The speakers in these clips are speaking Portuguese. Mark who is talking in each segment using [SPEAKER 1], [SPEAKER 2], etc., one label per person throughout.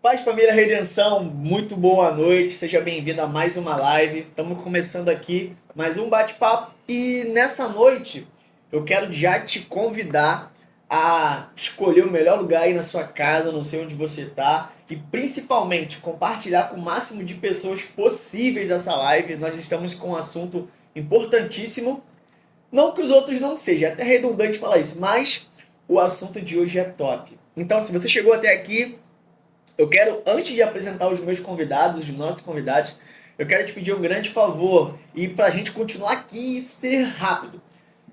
[SPEAKER 1] Paz, família Redenção, muito boa noite, seja bem-vindo a mais uma live. Estamos começando aqui mais um bate-papo e nessa noite eu quero já te convidar a escolher o melhor lugar aí na sua casa, não sei onde você está, e principalmente compartilhar com o máximo de pessoas possíveis essa live. Nós estamos com um assunto importantíssimo, não que os outros não sejam, é até redundante falar isso, mas o assunto de hoje é top. Então, se você chegou até aqui, eu quero, antes de apresentar os meus convidados, os nossos convidados, eu quero te pedir um grande favor e para a gente continuar aqui e ser rápido.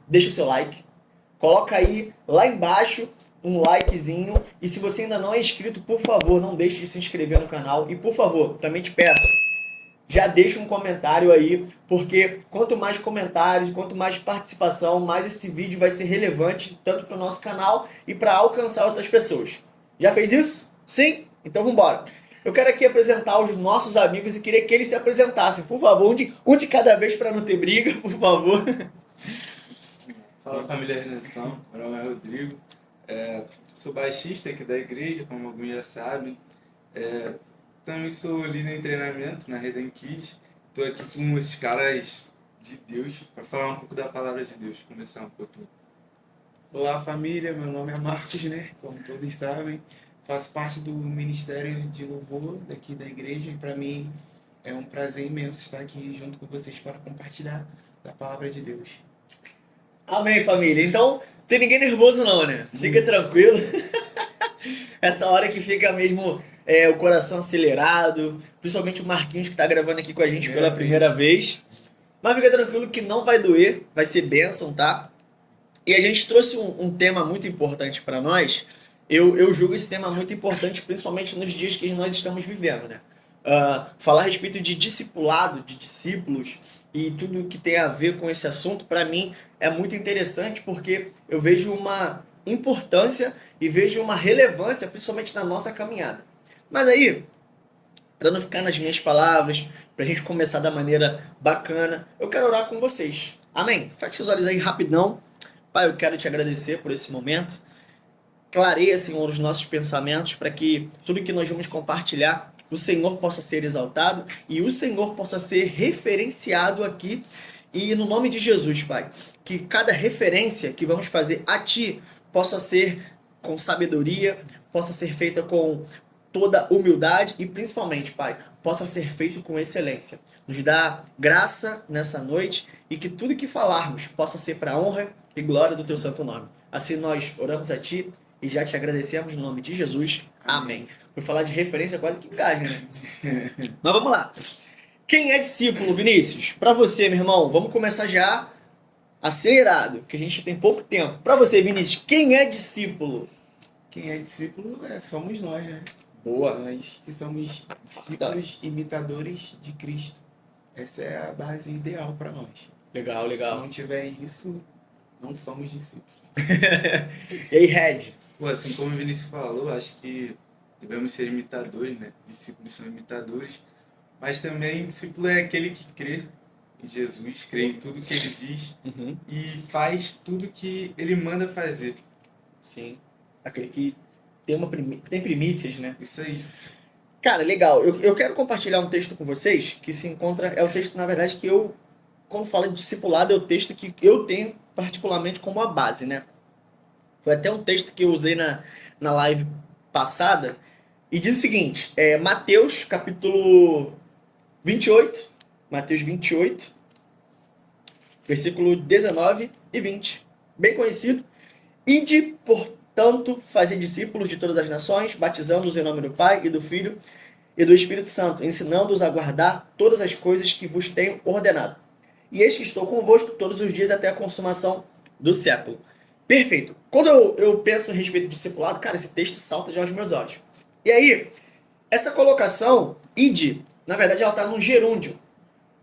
[SPEAKER 1] Deixa o seu like, coloca aí lá embaixo um likezinho e se você ainda não é inscrito, por favor, não deixe de se inscrever no canal e por favor, também te peço, já deixa um comentário aí, porque quanto mais comentários, quanto mais participação, mais esse vídeo vai ser relevante tanto para o nosso canal e para alcançar outras pessoas. Já fez isso? Sim? Então vamos embora. Eu quero aqui apresentar os nossos amigos e queria que eles se apresentassem, por favor, um de cada vez para não ter briga, por favor.
[SPEAKER 2] Fala família Redenção, meu nome é Rodrigo, sou baixista aqui da igreja, como alguns já sabem. Também sou líder em treinamento na Redem Kids. Estou aqui com esses caras de Deus para falar um pouco da palavra de Deus, conversar um pouquinho.
[SPEAKER 3] Olá família, meu nome é Marcos, né? Como todos sabem, faço parte do Ministério de Louvor daqui da igreja e para mim é um prazer imenso estar aqui junto com vocês para compartilhar da palavra de Deus.
[SPEAKER 1] Amém, família. Então, tem ninguém nervoso não, né? Fica tranquilo. Essa hora que fica mesmo o coração acelerado, principalmente o Marquinhos que tá gravando aqui com a gente pela primeira vez. Mas fica tranquilo que não vai doer, vai ser bênção, tá? E a gente trouxe um tema muito importante para nós. Eu julgo esse tema muito importante, principalmente nos dias que nós estamos vivendo, né? Falar a respeito de discipulado, de discípulos e tudo que tem a ver com esse assunto, para mim é muito interessante porque eu vejo uma importância e vejo uma relevância, principalmente na nossa caminhada. Mas aí, para não ficar nas minhas palavras, para a gente começar da maneira bacana, eu quero orar com vocês. Amém? Feche os olhos aí rapidão. Pai, eu quero te agradecer por esse momento. Clareia, Senhor, os nossos pensamentos para que tudo que nós vamos compartilhar, o Senhor possa ser exaltado e o Senhor possa ser referenciado aqui. E no nome de Jesus, Pai, que cada referência que vamos fazer a Ti possa ser com sabedoria, possa ser feita com toda humildade e principalmente, Pai, possa ser feito com excelência. Nos dá graça nessa noite e que tudo que falarmos possa ser para a honra e glória do Teu santo nome. Assim nós oramos a Ti e já te agradecemos no nome de Jesus. Amém. Fui falar de referência quase que engasga, né? Mas vamos lá. Quem é discípulo, Vinícius? Para você, meu irmão, vamos começar já acelerado, que a gente tem pouco tempo. Para você, Vinícius, quem é discípulo?
[SPEAKER 3] Quem é discípulo somos nós, né?
[SPEAKER 1] Boa.
[SPEAKER 3] Nós que somos discípulos imitadores de Cristo. Essa é a base ideal para nós.
[SPEAKER 1] Legal,
[SPEAKER 3] Se
[SPEAKER 1] legal.
[SPEAKER 3] não tiver isso, não somos discípulos.
[SPEAKER 1] E aí, Red?
[SPEAKER 2] Pô, assim como o Vinícius falou, acho que devemos ser imitadores, né? Discípulos são imitadores, mas também discípulo é aquele que crê em Jesus, crê em tudo que ele diz
[SPEAKER 1] Uhum.
[SPEAKER 2] e faz tudo que ele manda fazer.
[SPEAKER 1] Sim. Aquele que tem primícias, né?
[SPEAKER 2] Isso aí.
[SPEAKER 1] Cara, legal. Eu quero compartilhar um texto com vocês que se encontra. É o texto, na verdade, que eu, quando falo de discipulado, é o texto que eu tenho particularmente como a base, né? Foi até um texto que eu usei na live passada. E diz o seguinte: Mateus capítulo 28. Mateus 28, versículo 19 e 20. Bem conhecido. Ide, portanto, fazer discípulos de todas as nações, batizando-os em nome do Pai e do Filho e do Espírito Santo, ensinando-os a guardar todas as coisas que vos tenho ordenado. E eis que estou convosco todos os dias até a consumação do século. Perfeito. Quando eu penso a respeito de discipulado, cara, esse texto salta já aos meus olhos. E aí, essa colocação, id, na verdade ela está num gerúndio.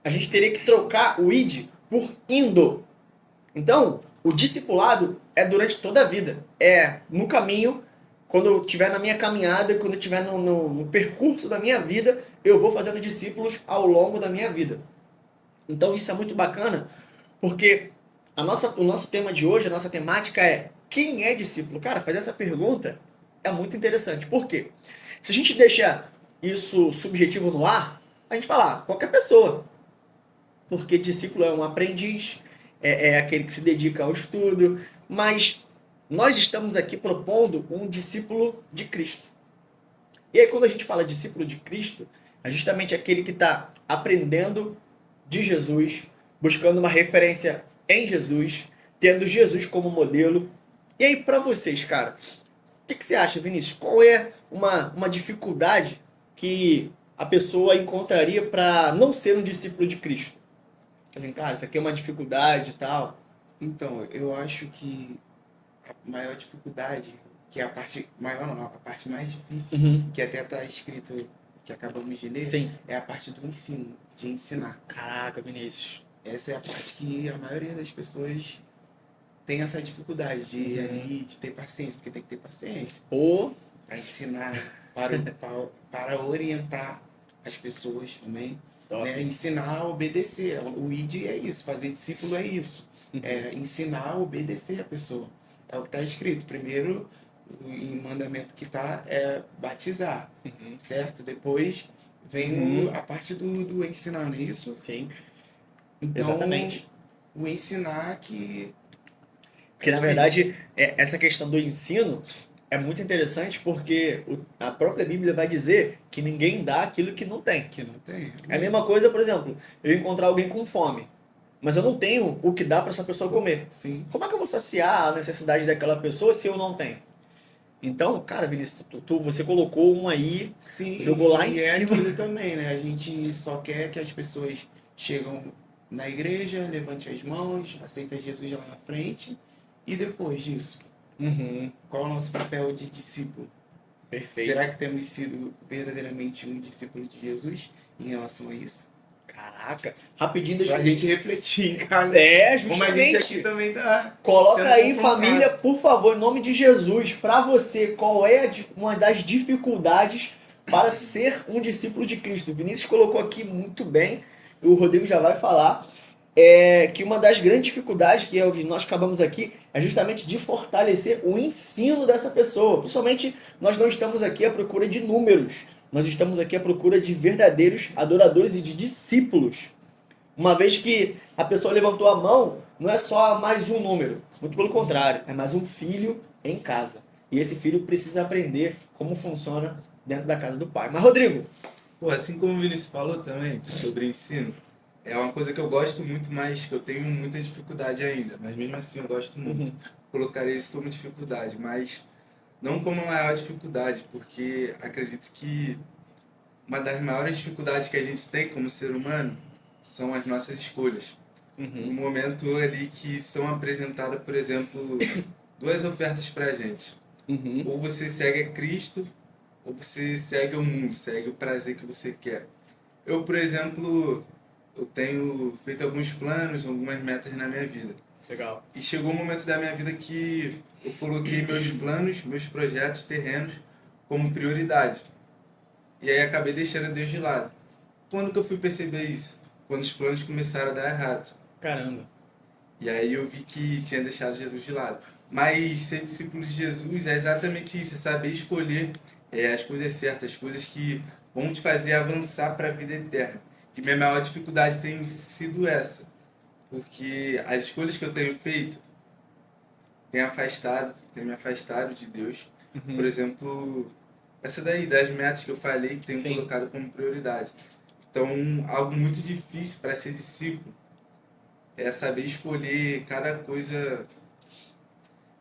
[SPEAKER 1] A gente teria que trocar o id por indo. Então, o discipulado é durante toda a vida. É no caminho, quando eu estiver na minha caminhada, quando eu estiver no percurso da minha vida, eu vou fazendo discípulos ao longo da minha vida. Então, isso é muito bacana, porque o nosso tema de hoje, a nossa temática é quem é discípulo? Cara, fazer essa pergunta é muito interessante. Por quê? Se a gente deixa isso subjetivo no ar, a gente fala, qualquer pessoa. Porque discípulo é um aprendiz, é aquele que se dedica ao estudo, mas nós estamos aqui propondo um discípulo de Cristo. E aí quando a gente fala discípulo de Cristo, é justamente aquele que está aprendendo de Jesus, buscando uma referência em Jesus, tendo Jesus como modelo. E aí para vocês, cara, o que você acha, Vinícius? Qual é uma dificuldade que a pessoa encontraria para não ser um discípulo de Cristo? Assim, cara, isso aqui é uma dificuldade e tal.
[SPEAKER 3] Então, eu acho que a maior dificuldade, que é a parte maior não, a parte mais difícil, que até está escrito, que acabamos de ler,
[SPEAKER 1] Sim.
[SPEAKER 3] é a parte do ensino, de ensinar.
[SPEAKER 1] Caraca, Vinícius.
[SPEAKER 3] Essa é a parte que a maioria das pessoas tem essa dificuldade de ir ali, de ter paciência, porque tem que ter paciência
[SPEAKER 1] Ou
[SPEAKER 3] para ensinar, para orientar as pessoas também, né? Ensinar a obedecer. O ID é isso, fazer discípulo é isso. É ensinar a obedecer a pessoa. É o que está escrito. Primeiro, o mandamento que está é batizar, certo? Depois vem a parte do ensinar, não é isso?
[SPEAKER 1] sim,
[SPEAKER 3] Então,
[SPEAKER 1] exatamente.
[SPEAKER 3] o ensinar que...
[SPEAKER 1] Porque, na
[SPEAKER 3] difícil.
[SPEAKER 1] verdade, essa questão do ensino é muito interessante porque a própria Bíblia vai dizer que ninguém dá aquilo que não tem.
[SPEAKER 3] Que não tem.
[SPEAKER 1] É a mesma coisa, por exemplo, eu encontrar alguém com fome, mas eu não tenho o que dá para essa pessoa comer.
[SPEAKER 3] Sim.
[SPEAKER 1] Como é que eu vou saciar a necessidade daquela pessoa se eu não tenho? Então, cara, Vinícius, você colocou um aí,
[SPEAKER 3] Sim,
[SPEAKER 1] jogou lá em
[SPEAKER 3] e é
[SPEAKER 1] cima.
[SPEAKER 3] aquilo também, né? A gente só quer que as pessoas chegam na igreja, levante as mãos, aceita Jesus lá na frente, e depois disso, qual é o nosso papel de discípulo?
[SPEAKER 1] Perfeito.
[SPEAKER 3] Será que temos sido verdadeiramente um discípulo de Jesus em relação a isso?
[SPEAKER 1] Caraca, rapidinho, deixa
[SPEAKER 3] Pra
[SPEAKER 1] eu
[SPEAKER 3] gente refletir em casa.
[SPEAKER 1] É,
[SPEAKER 3] Como a gente aqui
[SPEAKER 1] justamente.
[SPEAKER 3] também tá
[SPEAKER 1] Coloca
[SPEAKER 3] sendo
[SPEAKER 1] aí,
[SPEAKER 3] confrontado.
[SPEAKER 1] família, por favor, em nome de Jesus, para você, qual é uma das dificuldades para ser um discípulo de Cristo? O Vinícius colocou aqui muito bem, e o Rodrigo já vai falar, que uma das grandes dificuldades, que é o que nós acabamos aqui, é justamente de fortalecer o ensino dessa pessoa. Principalmente, nós não estamos aqui à procura de números, nós estamos aqui à procura de verdadeiros adoradores e de discípulos. Uma vez que a pessoa levantou a mão, não é só mais um número. Muito pelo contrário, é mais um filho em casa. E esse filho precisa aprender como funciona dentro da casa do pai. Mas, Rodrigo,
[SPEAKER 2] Pô, assim como o Vinícius falou também sobre ensino, é uma coisa que eu gosto muito, mas que eu tenho muita dificuldade ainda. Mas mesmo assim eu gosto muito. Colocaria isso como dificuldade, mas não como a maior dificuldade, porque acredito que uma das maiores dificuldades que a gente tem como ser humano são as nossas escolhas. No momento ali que são apresentadas, por exemplo, duas ofertas pra gente. Ou você segue a Cristo, ou você segue o mundo, segue o prazer que você quer. Eu, por exemplo, eu tenho feito alguns planos, algumas metas na minha vida.
[SPEAKER 1] legal.
[SPEAKER 2] E chegou um momento da minha vida que eu coloquei meus planos, meus projetos terrenos como prioridade. E aí acabei deixando Deus de lado. Quando que eu fui perceber isso? Quando os planos começaram a dar errado.
[SPEAKER 1] Caramba.
[SPEAKER 2] E aí eu vi que tinha deixado Jesus de lado. Mas ser discípulo de Jesus é exatamente isso, é saber escolher as coisas certas, as coisas que vão te fazer avançar para a vida eterna. E minha maior dificuldade tem sido essa, porque as escolhas que eu tenho feito têm me afastado de Deus. Por exemplo, essa daí, das metas que eu falei, que tenho
[SPEAKER 1] Sim.
[SPEAKER 2] colocado como prioridade. Então, algo muito difícil para ser discípulo é saber escolher cada coisa.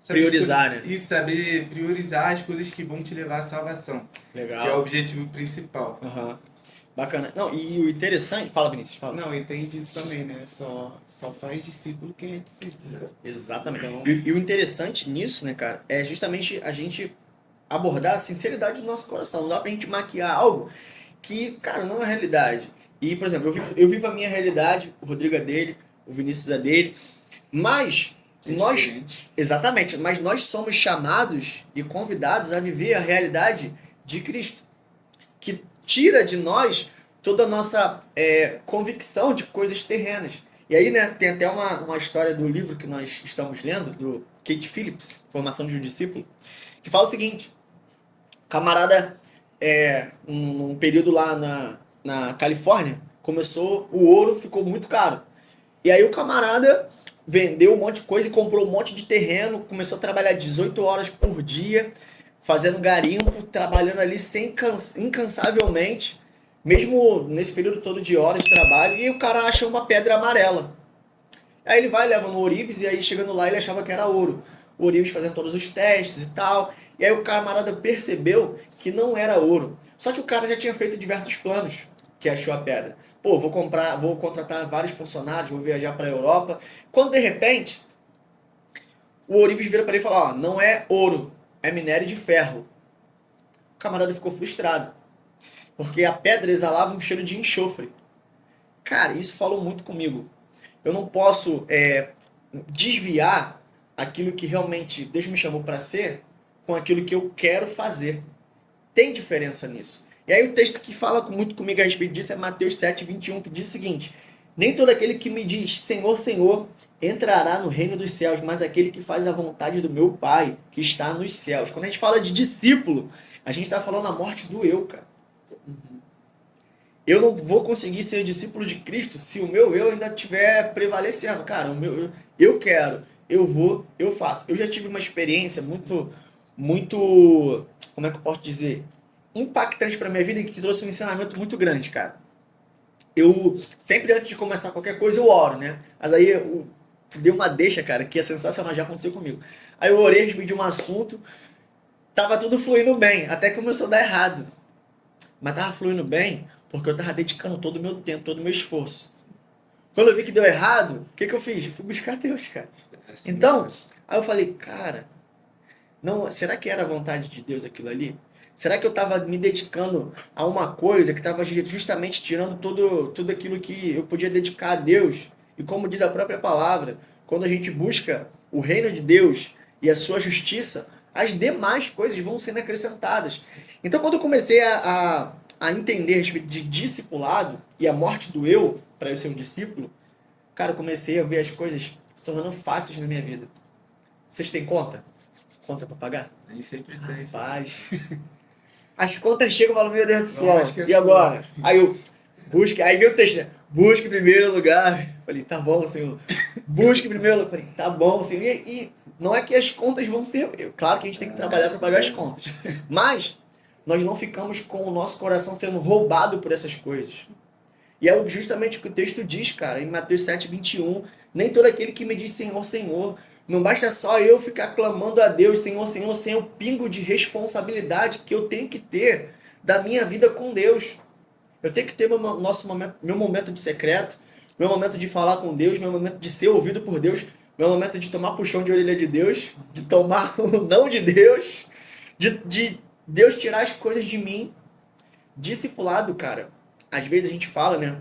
[SPEAKER 1] Priorizar, né?
[SPEAKER 2] Isso, saber priorizar as coisas que vão te levar à salvação,
[SPEAKER 1] Legal.
[SPEAKER 2] que é o objetivo principal.
[SPEAKER 1] Bacana. Não, e o interessante... Fala, Vinícius, fala.
[SPEAKER 3] Não, entende isso também, né? Só faz discípulo quem é discípulo.
[SPEAKER 1] Exatamente.
[SPEAKER 3] Então,
[SPEAKER 1] E o interessante nisso, né, cara, é justamente a gente abordar a sinceridade do nosso coração. Não dá pra gente maquiar algo que, cara, não é realidade. E, por exemplo, eu vivo a minha realidade, o Rodrigo é dele, o Vinícius é dele, mas
[SPEAKER 3] é
[SPEAKER 1] nós...
[SPEAKER 3] diferente.
[SPEAKER 1] Exatamente, mas nós somos chamados e convidados a viver a realidade de Cristo, que tira de nós toda a nossa convicção de coisas terrenas. E aí, né, tem até uma história do livro que nós estamos lendo, do Kate Phillips, Formação de um Discípulo, que fala o seguinte: o camarada um período lá na Califórnia, começou, o ouro ficou muito caro. E aí o camarada vendeu um monte de coisa e comprou um monte de terreno, começou a trabalhar 18 horas por dia, fazendo garimpo, trabalhando ali incansavelmente, mesmo nesse período todo de horas de trabalho, e o cara acha uma pedra amarela. Aí ele vai, leva no ourives, e aí chegando lá ele achava que era ouro. O ourives fazendo todos os testes e tal, e aí o camarada percebeu que não era ouro. Só que o cara já tinha feito diversos planos, que achou a pedra. Pô, vou contratar vários funcionários, vou viajar para a Europa. Quando de repente, o ourives vira para ele e fala, ó, não é ouro, é minério de ferro. O camarada ficou frustrado, porque a pedra exalava um cheiro de enxofre. Cara, isso falou muito comigo. Eu não posso desviar aquilo que realmente Deus me chamou para ser com aquilo que eu quero fazer. Tem diferença nisso. E aí o texto que fala muito comigo a respeito disso é Mateus 7:21, que diz o seguinte: nem todo aquele que me diz Senhor, Senhor, entrará no reino dos céus, mas aquele que faz a vontade do meu Pai, que está nos céus. Quando a gente fala de discípulo, a gente está falando a morte do eu, cara. Eu não vou conseguir ser discípulo de Cristo se o meu eu ainda estiver prevalecendo. Cara, o meu eu quero, eu vou, eu faço. Eu já tive uma experiência muito, como é que eu posso dizer, impactante para minha vida e que trouxe um ensinamento muito grande, cara. Eu sempre antes de começar qualquer coisa eu oro, né? Mas aí eu dei uma deixa, cara, que é sensacional, já aconteceu comigo. Aí eu orei, respondi um assunto, tava tudo fluindo bem, até que começou a dar errado. Mas tava fluindo bem porque eu tava dedicando todo o meu tempo, todo o meu esforço. Quando eu vi que deu errado, o que que eu fiz? Eu fui buscar Deus, cara.
[SPEAKER 2] Assim,
[SPEAKER 1] Então, aí eu falei, cara, não, será que era a vontade de Deus aquilo ali? Será que eu estava me dedicando a uma coisa que estava justamente tirando tudo aquilo que eu podia dedicar a Deus? E como diz a própria palavra, quando a gente busca o reino de Deus e a sua justiça, as demais coisas vão sendo acrescentadas. Então, quando eu comecei a entender a respeito de discipulado e a morte do eu para eu ser um discípulo, cara, eu comecei a ver as coisas se tornando fáceis na minha vida. Vocês têm conta? Conta para pagar?
[SPEAKER 2] nem sempre tem.
[SPEAKER 1] Rapaz, as contas chegam e falam, meu Deus do
[SPEAKER 3] Não,
[SPEAKER 1] céu,
[SPEAKER 3] acho que é
[SPEAKER 1] e agora?
[SPEAKER 3] sua.
[SPEAKER 1] Aí eu busque, aí veio o texto, né? Busque em primeiro lugar. Falei, tá bom, Senhor. Busque em primeiro lugar. Falei, tá bom, Senhor. E não é que as contas vão ser. Claro que a gente tem que trabalhar para pagar as contas. Mas nós não ficamos com o nosso coração sendo roubado por essas coisas. E é justamente o que o texto diz, cara, em Mateus 7:21. Nem todo aquele que me diz Senhor, Senhor. Não basta só eu ficar clamando a Deus, Senhor, Senhor, sem o pingo de responsabilidade que eu tenho que ter da minha vida com Deus. Eu tenho que ter meu momento de secreto, meu momento de falar com Deus, meu momento de ser ouvido por Deus, meu momento de tomar puxão de orelha de Deus, de tomar o não de Deus, de Deus tirar as coisas de mim. Discipulado, cara. Às vezes a gente fala, né,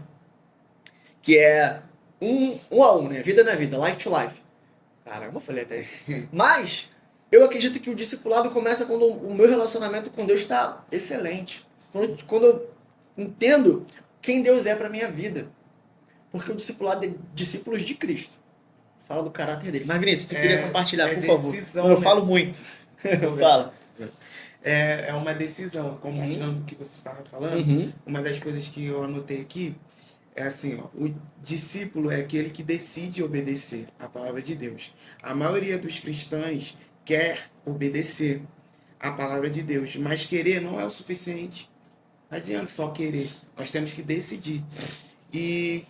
[SPEAKER 1] que é um a um, né? Vida na vida, life to life. Caramba, eu falei até. Mas eu acredito que o discipulado começa quando o meu relacionamento com Deus está excelente. Quando eu entendo quem Deus é para minha vida. Porque o discipulado é discípulos de Cristo. Fala do caráter dele. Mas Vinícius, tu queria compartilhar, por favor.
[SPEAKER 3] decisão,
[SPEAKER 1] Não, eu
[SPEAKER 3] né?
[SPEAKER 1] falo muito. Eu falo.
[SPEAKER 3] É uma decisão. Compartilhando o que você estava falando,
[SPEAKER 1] Uhum.
[SPEAKER 3] uma das coisas que eu anotei aqui é assim, ó, o discípulo é aquele que decide obedecer a palavra de Deus. A maioria dos cristãos quer obedecer a palavra de Deus, mas querer não é o suficiente. Não adianta só querer, nós temos que decidir. E,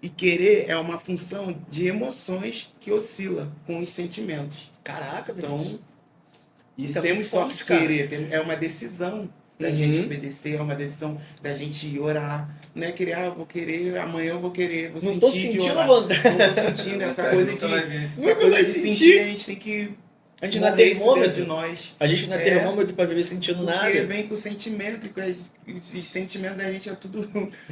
[SPEAKER 3] e querer é uma função de emoções que oscila com os sentimentos.
[SPEAKER 1] Caraca,
[SPEAKER 3] Então,
[SPEAKER 1] Vinícius. Isso
[SPEAKER 3] não
[SPEAKER 1] é
[SPEAKER 3] temos
[SPEAKER 1] muito
[SPEAKER 3] só
[SPEAKER 1] forte,
[SPEAKER 3] que
[SPEAKER 1] cara.
[SPEAKER 3] querer, é uma decisão da
[SPEAKER 1] Uhum.
[SPEAKER 3] gente obedecer, é uma decisão da gente orar. Não é querer, eu vou querer, amanhã eu vou querer, vou
[SPEAKER 1] Não tô
[SPEAKER 3] sentir de
[SPEAKER 1] sentindo
[SPEAKER 3] orar.
[SPEAKER 1] vontade.
[SPEAKER 3] Não tô sentindo essa coisa de. Essa
[SPEAKER 1] Nunca
[SPEAKER 3] coisa
[SPEAKER 1] vai
[SPEAKER 3] de
[SPEAKER 1] sentir.
[SPEAKER 3] sentir, a gente tem que
[SPEAKER 1] A gente não é
[SPEAKER 3] morrer isso dentro de
[SPEAKER 1] termômetro.
[SPEAKER 3] nós.
[SPEAKER 1] A gente não é termômetro pra viver sentindo
[SPEAKER 3] Porque
[SPEAKER 1] nada.
[SPEAKER 3] vem com o sentimento, e esses sentimentos da gente é tudo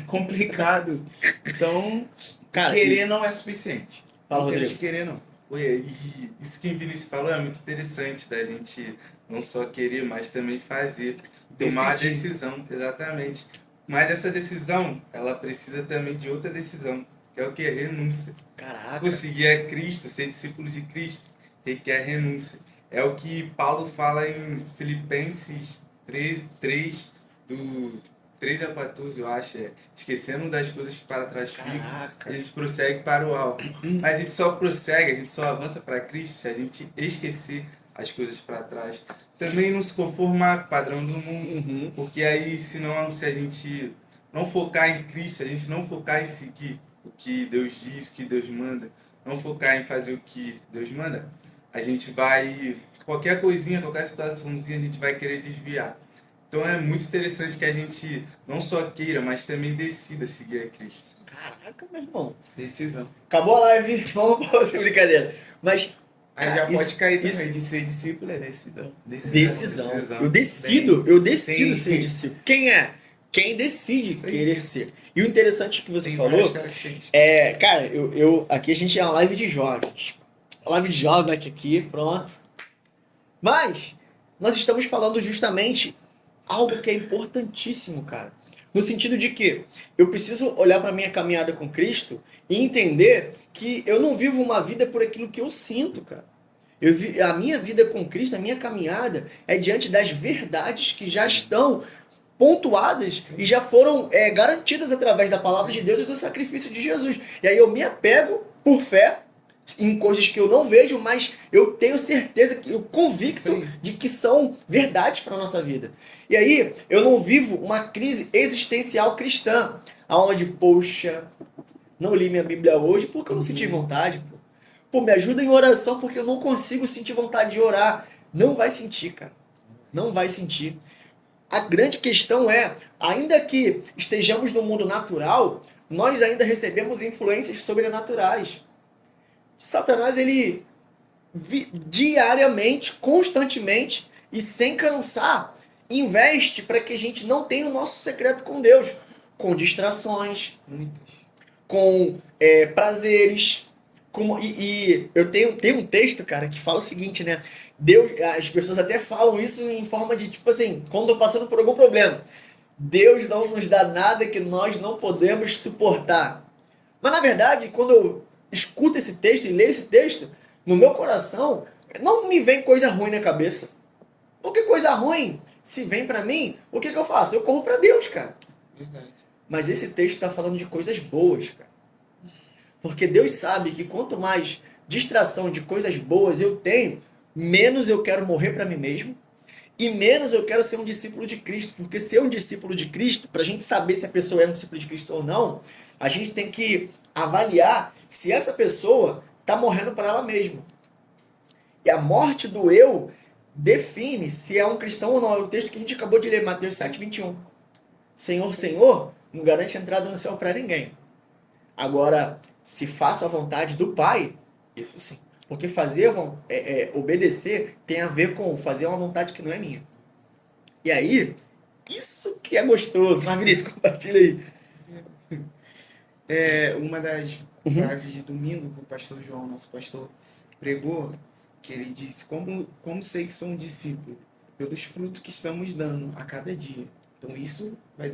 [SPEAKER 3] complicado. Então,
[SPEAKER 1] Cara,
[SPEAKER 3] querer não é suficiente.
[SPEAKER 1] Fala,
[SPEAKER 3] Não temos
[SPEAKER 1] Rodrigo.
[SPEAKER 3] que querer, não.
[SPEAKER 2] Oi, e isso que o Vinícius falou é muito interessante, da gente não só querer, mas também fazer, tomar a
[SPEAKER 3] Decidir.
[SPEAKER 2] decisão, exatamente. Mas essa decisão, ela precisa também de outra decisão, que é o que? Renúncia.
[SPEAKER 1] Caraca.
[SPEAKER 2] Por seguir a Cristo, ser discípulo de Cristo, requer renúncia. É o que Paulo fala em Filipenses 3, do 3 a 14, eu acho, é esquecendo das coisas que para trás ficam,
[SPEAKER 1] Caraca.
[SPEAKER 2] a gente prossegue para o alto. Mas a gente só prossegue, a gente só avança para Cristo se a gente esquecer as coisas para trás. Também não se conformar com o padrão do mundo,
[SPEAKER 1] Uhum.
[SPEAKER 2] porque aí, senão, se a gente não focar em Cristo, a gente não focar em seguir o que Deus diz, o que Deus manda, não focar em fazer o que Deus manda, a gente vai, qualquer coisinha, qualquer situaçãozinha, a gente vai querer desviar. Então é muito interessante que a gente não só queira, mas também decida seguir a Cristo.
[SPEAKER 1] Caraca, meu irmão.
[SPEAKER 3] Decisão.
[SPEAKER 1] Acabou a live, vamos para outra brincadeira. Mas,
[SPEAKER 3] Aí
[SPEAKER 1] cara,
[SPEAKER 3] já
[SPEAKER 1] isso-
[SPEAKER 3] pode cair também.
[SPEAKER 1] isso-
[SPEAKER 3] De ser discípulo é decisão.
[SPEAKER 1] decisão.
[SPEAKER 2] Decisão.
[SPEAKER 1] Eu decido
[SPEAKER 3] Tem-
[SPEAKER 1] ser discípulo. Quem é? Quem decide
[SPEAKER 3] Isso aí.
[SPEAKER 1] querer ser. E o interessante que você
[SPEAKER 3] Tem
[SPEAKER 1] falou
[SPEAKER 3] várias características.
[SPEAKER 1] é, cara, aqui a gente é uma live de jovens. Live de jovens aqui, pronto. Mas nós estamos falando justamente algo que é importantíssimo, cara. No sentido de que eu preciso olhar para minha caminhada com Cristo e entender que eu não vivo uma vida por aquilo que eu sinto, cara. A minha vida com Cristo, a minha caminhada é diante das verdades que já estão pontuadas e já foram garantidas através da palavra de Deus e do sacrifício de Jesus. E aí eu me apego por fé em coisas que eu não vejo, mas eu tenho certeza, eu convicto
[SPEAKER 3] Isso aí.
[SPEAKER 1] de que são verdades para a nossa vida. E aí eu não vivo uma crise existencial cristã, aonde, poxa, não li minha Bíblia hoje porque eu não senti vontade, pô. Pô, me ajuda em oração porque eu não consigo sentir vontade de orar. Não vai sentir, cara. Não vai sentir. A grande questão é, ainda que estejamos no mundo natural, nós ainda recebemos influências sobrenaturais. Satanás, ele diariamente, constantemente e sem cansar, investe para que a gente não tenha o nosso secreto com Deus, com distrações,
[SPEAKER 3] Muitas.
[SPEAKER 1] com prazeres. E eu tenho um texto, cara, que fala o seguinte, né? Deus, as pessoas até falam isso em forma de, tipo assim, quando estão passando por algum problema. Deus não nos dá nada que nós não podemos suportar. Mas na verdade, quando eu escuto esse texto e leio esse texto, no meu coração, não me vem coisa ruim na cabeça. Porque coisa ruim, se vem pra mim, o que eu faço? Eu corro pra Deus, cara.
[SPEAKER 3] Verdade.
[SPEAKER 1] Mas esse texto está falando de coisas boas, cara. Porque Deus sabe que quanto mais distração de coisas boas eu tenho, menos eu quero morrer para mim mesmo e menos eu quero ser um discípulo de Cristo. Porque ser um discípulo de Cristo, para a gente saber se a pessoa é um discípulo de Cristo ou não, a gente tem que avaliar se essa pessoa está morrendo para ela mesma. E a morte do eu define se é um cristão ou não. É o texto que a gente acabou de ler, Mateus 7:21. Senhor, Senhor, não garante entrada no céu para ninguém. Agora, se faço a vontade do Pai, isso sim. Porque obedecer tem a ver com fazer uma vontade que não é minha. E aí, isso que é gostoso. Mas Vinícius, compartilha aí.
[SPEAKER 3] Uma das frases de domingo que o pastor João, nosso pastor, pregou, que ele disse, como sei que sou um discípulo? Pelos frutos que estamos dando a cada dia. Então isso vai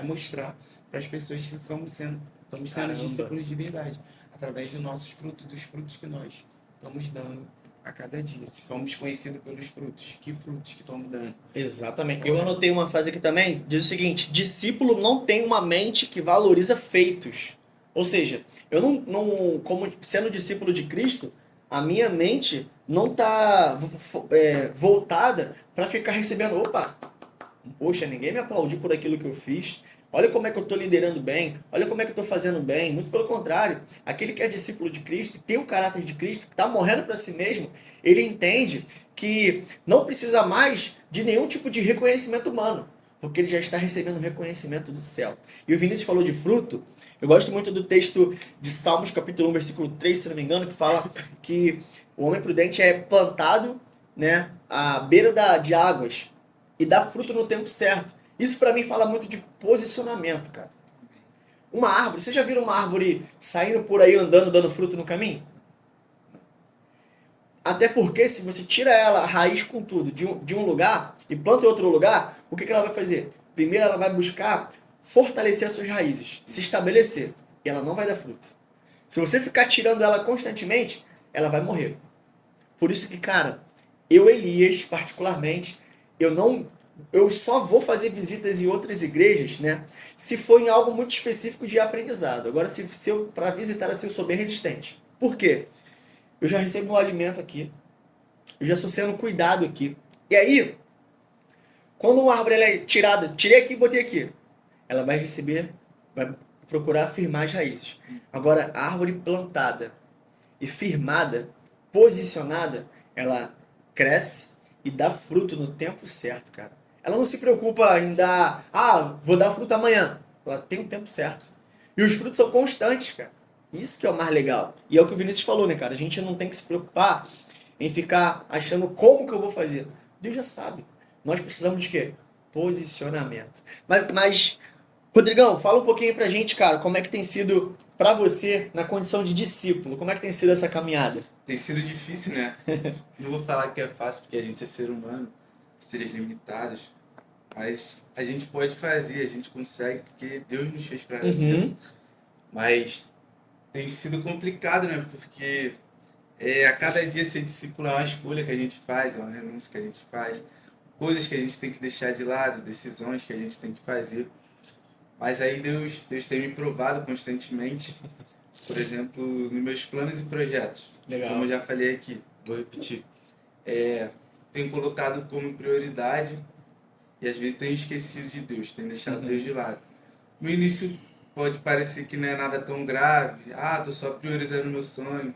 [SPEAKER 3] mostrar para as pessoas que estamos sendo
[SPEAKER 1] Caramba.
[SPEAKER 3] discípulos de verdade, através dos nossos frutos, dos frutos que nós estamos dando a cada dia. Se somos conhecidos pelos frutos, que frutos que estamos dando?
[SPEAKER 1] Exatamente. Eu anotei uma frase aqui também, diz o seguinte: discípulo não tem uma mente que valoriza feitos. Ou seja, eu não como sendo discípulo de Cristo, a minha mente não está voltada para ficar recebendo, opa, poxa, ninguém me aplaudiu por aquilo que eu fiz. Olha como é que eu estou liderando bem. Olha como é que eu estou fazendo bem. Muito pelo contrário. Aquele que é discípulo de Cristo, tem o caráter de Cristo, que está morrendo para si mesmo, ele entende que não precisa mais de nenhum tipo de reconhecimento humano, porque ele já está recebendo reconhecimento do céu. E o Vinícius falou de fruto. Eu gosto muito do texto de Salmos, capítulo 1, versículo 3, se não me engano, que fala que o homem prudente é plantado, né, à beira de águas e dá fruto no tempo certo. Isso pra mim fala muito de posicionamento, cara. Uma árvore, você já viram uma árvore saindo por aí andando, dando fruto no caminho? Até porque se você tira ela, a raiz com tudo, de um lugar e planta em outro lugar, o que ela vai fazer? Primeiro ela vai buscar fortalecer as suas raízes, se estabelecer, e ela não vai dar fruto. Se você ficar tirando ela constantemente, ela vai morrer. Por isso que, cara, Elias, particularmente, eu não eu só vou fazer visitas em outras igrejas, né? Se for em algo muito específico de aprendizado. Agora, se eu para visitar assim, eu sou bem resistente. Por quê? Eu já recebo um alimento aqui, eu já estou sendo cuidado aqui. E aí, quando uma árvore ela é tirada, tirei aqui e botei aqui, ela vai receber, vai procurar firmar as raízes. Agora, a árvore plantada e firmada, posicionada, ela cresce e dá fruto no tempo certo, cara. Ela não se preocupa em dar, vou dar fruto amanhã. Ela tem um tempo certo. E os frutos são constantes, cara. Isso que é o mais legal. E é o que o Vinícius falou, né, cara? A gente não tem que se preocupar em ficar achando como que eu vou fazer. Deus já sabe. Nós precisamos de quê? Posicionamento. Mas Rodrigão, fala um pouquinho pra gente, cara, como é que tem sido pra você na condição de discípulo? Como é que tem sido essa caminhada?
[SPEAKER 2] Tem sido difícil, né? Não vou falar que é fácil, porque a gente é ser humano, seres limitados. Mas a gente pode fazer, a gente consegue, porque Deus nos fez para ser.
[SPEAKER 1] Uhum.
[SPEAKER 2] Mas tem sido complicado, né? Porque a cada dia ser discípulo é uma escolha que a gente faz, é uma renúncia que a gente faz, coisas que a gente tem que deixar de lado, decisões que a gente tem que fazer. Mas aí Deus tem me provado constantemente, por exemplo, nos meus planos e projetos.
[SPEAKER 1] Legal.
[SPEAKER 2] Como eu já falei aqui, vou repetir. Tenho colocado como prioridade e às vezes tenho esquecido de Deus, tenho deixado Deus de lado. No início pode parecer que não é nada tão grave. Tô só priorizando meu sonho.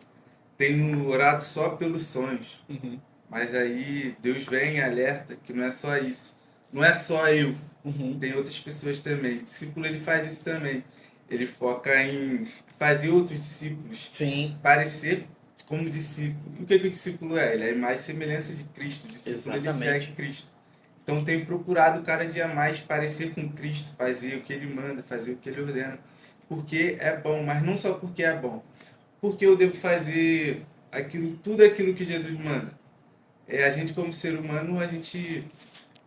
[SPEAKER 2] Tenho orado só pelos sonhos.
[SPEAKER 1] Uhum.
[SPEAKER 2] Mas aí Deus vem e alerta que não é só isso. Não é só eu.
[SPEAKER 1] Uhum.
[SPEAKER 2] Tem outras pessoas também. O discípulo ele faz isso também. Ele foca em fazer outros discípulos
[SPEAKER 1] Sim.
[SPEAKER 2] parecer como discípulo. E o que o discípulo é? Ele é a imagem e semelhança de Cristo. O discípulo ele segue Cristo. Então tenho procurado cada dia mais parecer com Cristo, fazer o que Ele manda, fazer o que Ele ordena. Porque é bom, mas não só porque é bom. Porque eu devo fazer tudo aquilo que Jesus manda. A gente como ser humano,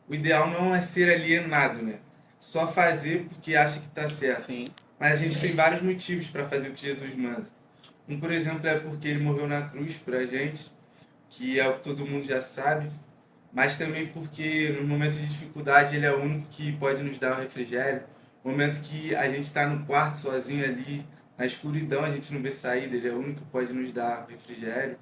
[SPEAKER 2] o ideal não é ser alienado, né? Só fazer porque acha que está certo.
[SPEAKER 1] Sim.
[SPEAKER 2] Mas a gente tem vários motivos para fazer o que Jesus manda. Um, por exemplo, é porque Ele morreu na cruz para a gente, que é o que todo mundo já sabe. Mas também porque nos momentos de dificuldade Ele é o único que pode nos dar o refrigério. No momento que a gente está no quarto sozinho ali, na escuridão, a gente não vê saída, Ele é o único que pode nos dar o refrigério,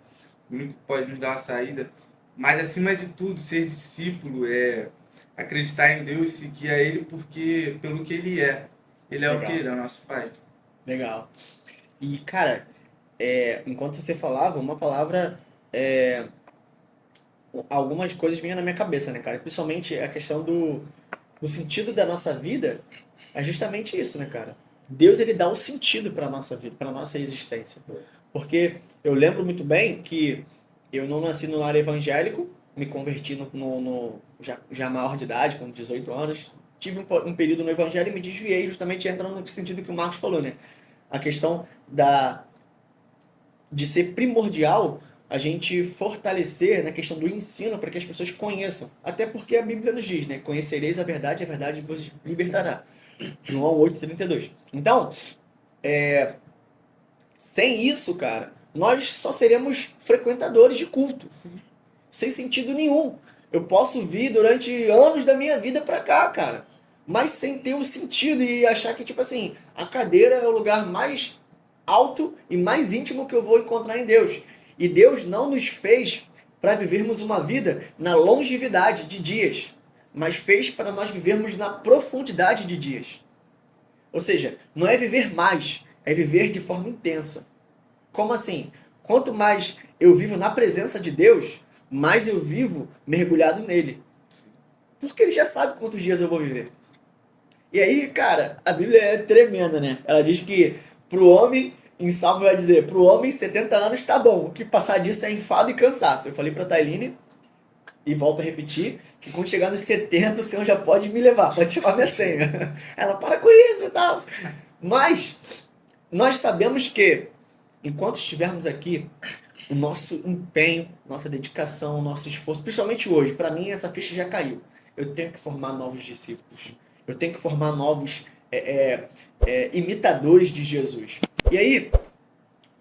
[SPEAKER 2] o único que pode nos dar a saída. Mas acima de tudo, ser discípulo é acreditar em Deus e seguir a Ele pelo que Ele é. Ele é
[SPEAKER 1] Legal.
[SPEAKER 2] o que? Ele é o nosso Pai.
[SPEAKER 1] Legal. E, cara, enquanto você falava, uma palavra... algumas coisas vinham na minha cabeça, né, cara? Principalmente a questão do sentido da nossa vida é justamente isso, né, cara? Deus, ele dá um sentido para nossa vida, para nossa existência. Porque eu lembro muito bem que eu não nasci no lar evangélico, me converti já maior de idade, com 18 anos. Tive um período no evangelho e me desviei justamente entrando no sentido que o Marcos falou, né? A questão de ser primordial a gente fortalecer na questão do ensino para que as pessoas conheçam. Até porque a Bíblia nos diz, né? Conhecereis a verdade vos libertará. João 8,32. Então, sem isso, cara, nós só seremos frequentadores de culto.
[SPEAKER 3] Sim.
[SPEAKER 1] Sem sentido nenhum. Eu posso vir durante anos da minha vida pra cá, cara, mas sem ter o sentido e achar que, tipo assim, a cadeira é o lugar mais alto e mais íntimo que eu vou encontrar em Deus. E Deus não nos fez para vivermos uma vida na longevidade de dias, mas fez para nós vivermos na profundidade de dias. Ou seja, não é viver mais, é viver de forma intensa. Como assim? Quanto mais eu vivo na presença de Deus, mais eu vivo mergulhado nele. Porque ele já sabe quantos dias eu vou viver. E aí, cara, a Bíblia é tremenda, né? Ela diz que pro homem, em Salmo vai dizer, pro homem 70 anos tá bom, o que passar disso é enfado e cansaço. Eu falei pra Tailine, e volto a repetir, que quando chegar nos 70 o Senhor já pode me levar, pode chamar minha senha. Ela, para com isso e tal. Mas nós sabemos que, enquanto estivermos aqui, o nosso empenho, nossa dedicação, nosso esforço, principalmente hoje, para mim essa ficha já caiu. Eu tenho que formar novos discípulos. Eu tenho que formar novos imitadores de Jesus. E aí,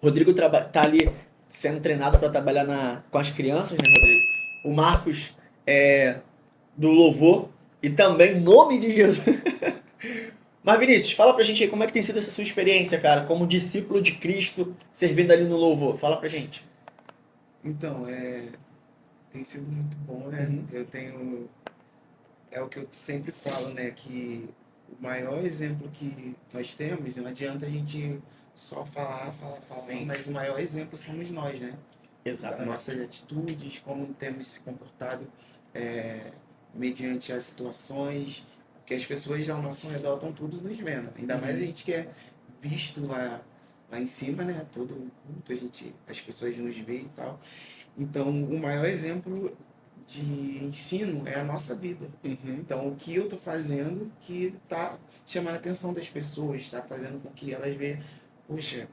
[SPEAKER 1] Rodrigo tá ali sendo treinado para trabalhar com as crianças, né, Rodrigo? O Marcos do louvor. E também, em nome de Jesus. Mas Vinícius, fala pra gente aí como é que tem sido essa sua experiência, cara, como discípulo de Cristo, servindo ali no louvor. Fala pra gente.
[SPEAKER 3] Então, tem sido muito bom, né?
[SPEAKER 1] Uhum.
[SPEAKER 3] É o que eu sempre falo, né? Que o maior exemplo que nós temos, não adianta a gente só falar,
[SPEAKER 1] Sim.
[SPEAKER 3] mas o maior exemplo somos nós, né? Das
[SPEAKER 1] Exatamente.
[SPEAKER 3] nossas atitudes, como temos se comportado é, mediante as situações, que as pessoas ao nosso redor estão todos nos vendo. Ainda mais a
[SPEAKER 1] Uhum.
[SPEAKER 3] gente que é visto lá em cima, né? Todo culto, as pessoas nos veem e tal. Então, o maior exemplo de ensino é a nossa vida.
[SPEAKER 1] Uhum.
[SPEAKER 3] Então, o que eu estou fazendo que está chamando a atenção das pessoas, está fazendo com que elas vejam, poxa,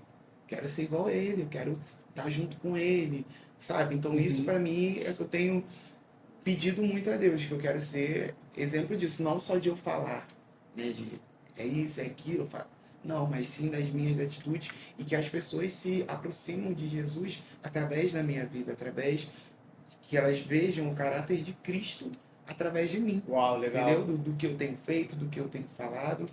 [SPEAKER 3] quero ser igual a ele, eu quero estar junto com ele, sabe? Então, isso
[SPEAKER 1] Uhum.
[SPEAKER 3] para mim é que eu tenho pedido muito a Deus, que eu quero ser exemplo disso, não só de eu falar, né, de é isso, é aquilo, não, mas sim das minhas atitudes e que as pessoas se aproximam de Jesus através da minha vida, através que elas vejam o caráter de Cristo através de mim,
[SPEAKER 1] Uau,
[SPEAKER 3] entendeu?
[SPEAKER 1] legal.
[SPEAKER 3] Do que eu tenho feito, do que eu tenho falado.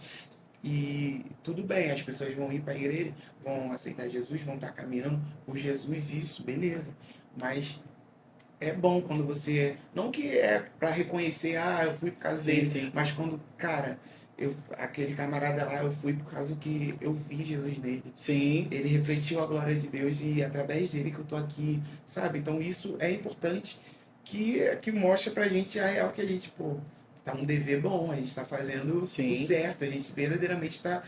[SPEAKER 3] E tudo bem, as pessoas vão ir para a igreja, vão aceitar Jesus, vão estar caminhando por Jesus, isso, beleza. Mas é bom quando você. Não que é para reconhecer, eu fui por causa
[SPEAKER 1] Sim,
[SPEAKER 3] dele,
[SPEAKER 1] sim.
[SPEAKER 3] mas quando, cara, aquele camarada lá, eu fui por causa que eu vi Jesus nele.
[SPEAKER 1] Sim.
[SPEAKER 3] Ele refletiu a glória de Deus e através dele que eu tô aqui, sabe? Então isso é importante que mostra pra gente a real que a gente, pô, tá um dever bom, a gente tá fazendo o
[SPEAKER 1] Sim.
[SPEAKER 3] certo, a gente verdadeiramente tá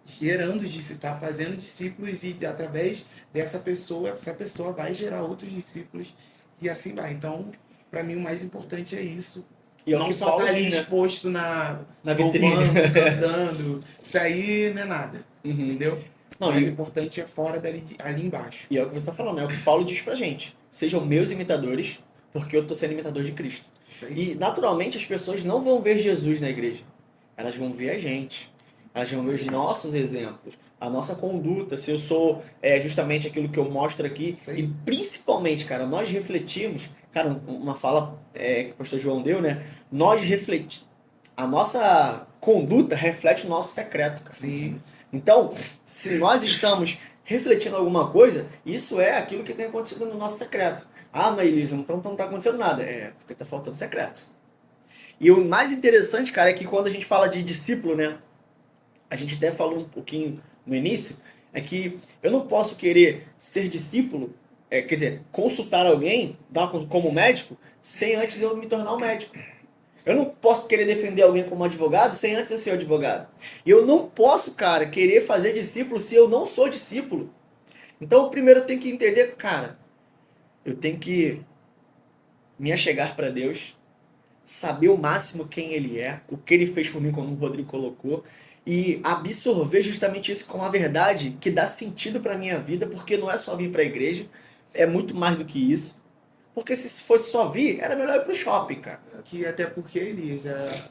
[SPEAKER 3] gerando discípulos, tá fazendo discípulos e através dessa pessoa, essa pessoa vai gerar outros discípulos e assim vai. Então, pra mim o mais importante é isso.
[SPEAKER 1] E é o
[SPEAKER 3] Não
[SPEAKER 1] que
[SPEAKER 3] só estar
[SPEAKER 1] Paulo
[SPEAKER 3] ali
[SPEAKER 1] diz, né?
[SPEAKER 3] exposto
[SPEAKER 1] Na vitrine.
[SPEAKER 3] louvando, cantando, isso aí não é nada,
[SPEAKER 1] Uhum.
[SPEAKER 3] entendeu? O
[SPEAKER 1] Não,
[SPEAKER 3] mais importante é fora ali embaixo.
[SPEAKER 1] e é o que você está falando, é o que Paulo diz pra gente. Sejam meus imitadores, porque eu estou sendo imitador de Cristo.
[SPEAKER 3] Isso aí.
[SPEAKER 1] E, naturalmente, as pessoas não vão ver Jesus na igreja. Elas vão ver a gente. Elas vão ver os nossos exemplos, a nossa conduta, se eu sou justamente aquilo que eu mostro aqui.
[SPEAKER 3] Isso
[SPEAKER 1] E,
[SPEAKER 3] aí.
[SPEAKER 1] principalmente, cara, nós refletimos... Cara, uma fala que o pastor João deu, né? Nós refletimos... A nossa conduta reflete o nosso secreto, cara.
[SPEAKER 3] Sim.
[SPEAKER 1] Então, se nós estamos refletindo alguma coisa, isso é aquilo que tem acontecido no nosso secreto. Ah, mas Elisa, então não está acontecendo nada. É, porque está faltando secreto. E o mais interessante, cara, é que quando a gente fala de discípulo, né? A gente até falou um pouquinho no início, é que eu não posso querer ser discípulo, quer dizer, consultar alguém, como médico, sem antes eu me tornar um médico. Eu não posso querer defender alguém como advogado sem antes eu ser advogado. E eu não posso, cara, querer fazer discípulo se eu não sou discípulo. Então, primeiro eu tenho que entender, cara, eu tenho que me achegar para Deus, saber o máximo quem Ele é, o que Ele fez por mim, como o Rodrigo colocou, e absorver justamente isso como a verdade que dá sentido para minha vida, porque não é só vir para a igreja, é muito mais do que isso. Porque se fosse só vir, era melhor ir pro shopping, cara.
[SPEAKER 3] Que até porque, Elisa,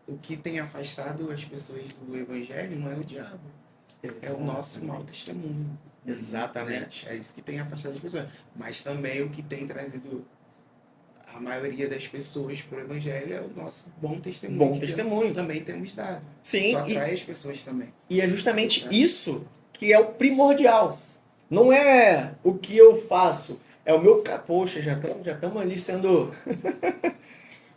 [SPEAKER 3] o que tem afastado as pessoas do evangelho não é o diabo, é o nosso mau testemunho. Né?
[SPEAKER 1] Exatamente.
[SPEAKER 3] É isso que tem afastado as pessoas. Mas também o que tem trazido a maioria das pessoas para o evangelho é o nosso bom testemunho
[SPEAKER 1] Bom
[SPEAKER 3] que
[SPEAKER 1] testemunho.
[SPEAKER 3] também temos dado.
[SPEAKER 1] Sim,
[SPEAKER 3] Isso atrai as pessoas também.
[SPEAKER 1] e é justamente isso que é o primordial. Não é o que eu faço, é o meu. Poxa, já estamos ali sendo.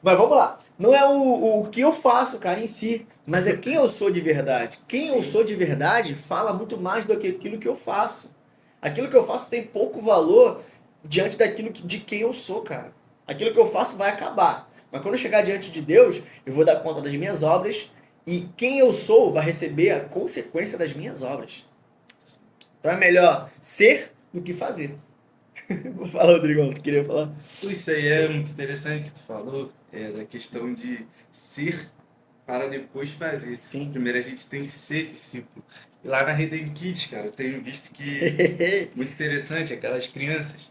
[SPEAKER 1] Mas vamos lá. Não é o que eu faço, cara, em si, mas é quem eu sou de verdade. Quem eu
[SPEAKER 3] Sim.
[SPEAKER 1] sou de verdade fala muito mais do que aquilo que eu faço. Aquilo que eu faço tem pouco valor diante daquilo de quem eu sou, cara. Aquilo que eu faço vai acabar. Mas quando eu chegar diante de Deus, eu vou dar conta das minhas obras e quem eu sou vai receber a consequência das minhas obras. Então é melhor ser do que fazer. Fala, Rodrigão, tu queria falar?
[SPEAKER 2] Isso aí é muito interessante que tu falou, da questão de ser para depois fazer.
[SPEAKER 1] Sim.
[SPEAKER 2] Primeiro a gente tem que ser discípulo. E lá na Redem Kids, cara, eu tenho visto que muito interessante aquelas crianças,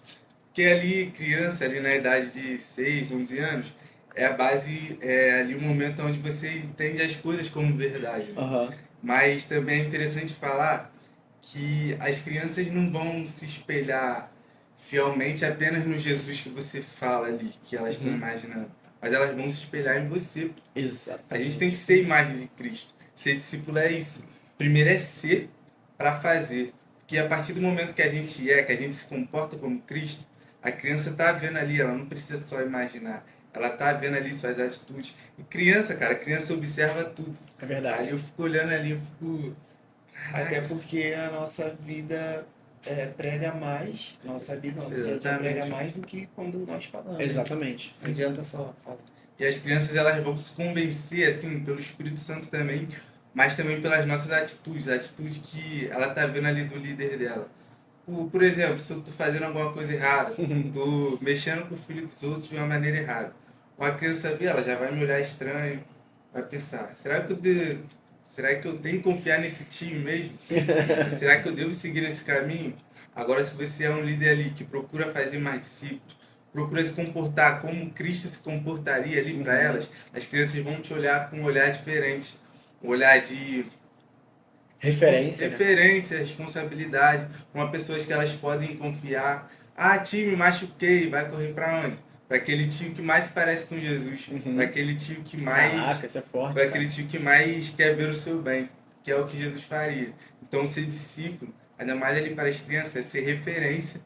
[SPEAKER 2] que ali criança ali na idade de 6, 11 anos, é a base, é ali o momento onde você entende as coisas como verdade, né?
[SPEAKER 1] Aham.
[SPEAKER 2] Mas também é interessante falar que as crianças não vão se espelhar fielmente apenas no Jesus que você fala ali, que elas estão
[SPEAKER 1] Uhum.
[SPEAKER 2] imaginando. mas elas vão se espelhar em você.
[SPEAKER 1] Exato.
[SPEAKER 2] A gente tem que ser a imagem de Cristo. Ser discípulo é isso. Primeiro é ser para fazer. Porque a partir do momento que a gente se comporta como Cristo, a criança está vendo ali, ela não precisa só imaginar. Ela tá vendo ali suas atitudes. E criança, cara, criança observa tudo.
[SPEAKER 1] É verdade.
[SPEAKER 2] Aí eu fico olhando ali, eu fico...
[SPEAKER 3] Até porque a nossa vida prega mais, nosso dia a dia
[SPEAKER 2] Exatamente.
[SPEAKER 3] prega mais do que quando nós falamos.
[SPEAKER 1] Exatamente.
[SPEAKER 3] Não adianta só falar.
[SPEAKER 2] E as crianças, elas vão se convencer, assim, pelo Espírito Santo também, mas também pelas nossas atitudes. A atitude que ela tá vendo ali do líder dela. Por exemplo, se eu tô fazendo alguma coisa errada, tô mexendo com o filho dos outros de uma maneira errada. Uma criança vê, ela já vai me olhar estranho, vai pensar, será que eu tenho que confiar nesse time mesmo? Será que eu devo seguir esse caminho? Agora, se você é um líder ali que procura fazer mais discípulos, procura se comportar como Cristo se comportaria ali para elas, as crianças vão te olhar com um olhar diferente. Um olhar de
[SPEAKER 1] Referência, né?
[SPEAKER 2] referência, responsabilidade, uma pessoa que elas podem confiar. Ah, tio, me machuquei, vai correr para onde? Para aquele tio que mais se parece com Jesus, para aquele tio que mais,
[SPEAKER 1] Caraca, isso é forte,
[SPEAKER 2] para
[SPEAKER 1] cara.
[SPEAKER 2] aquele tio que mais quer ver o seu bem, que é o que Jesus faria. Então, ser discípulo, ainda mais ali para as crianças, é ser referência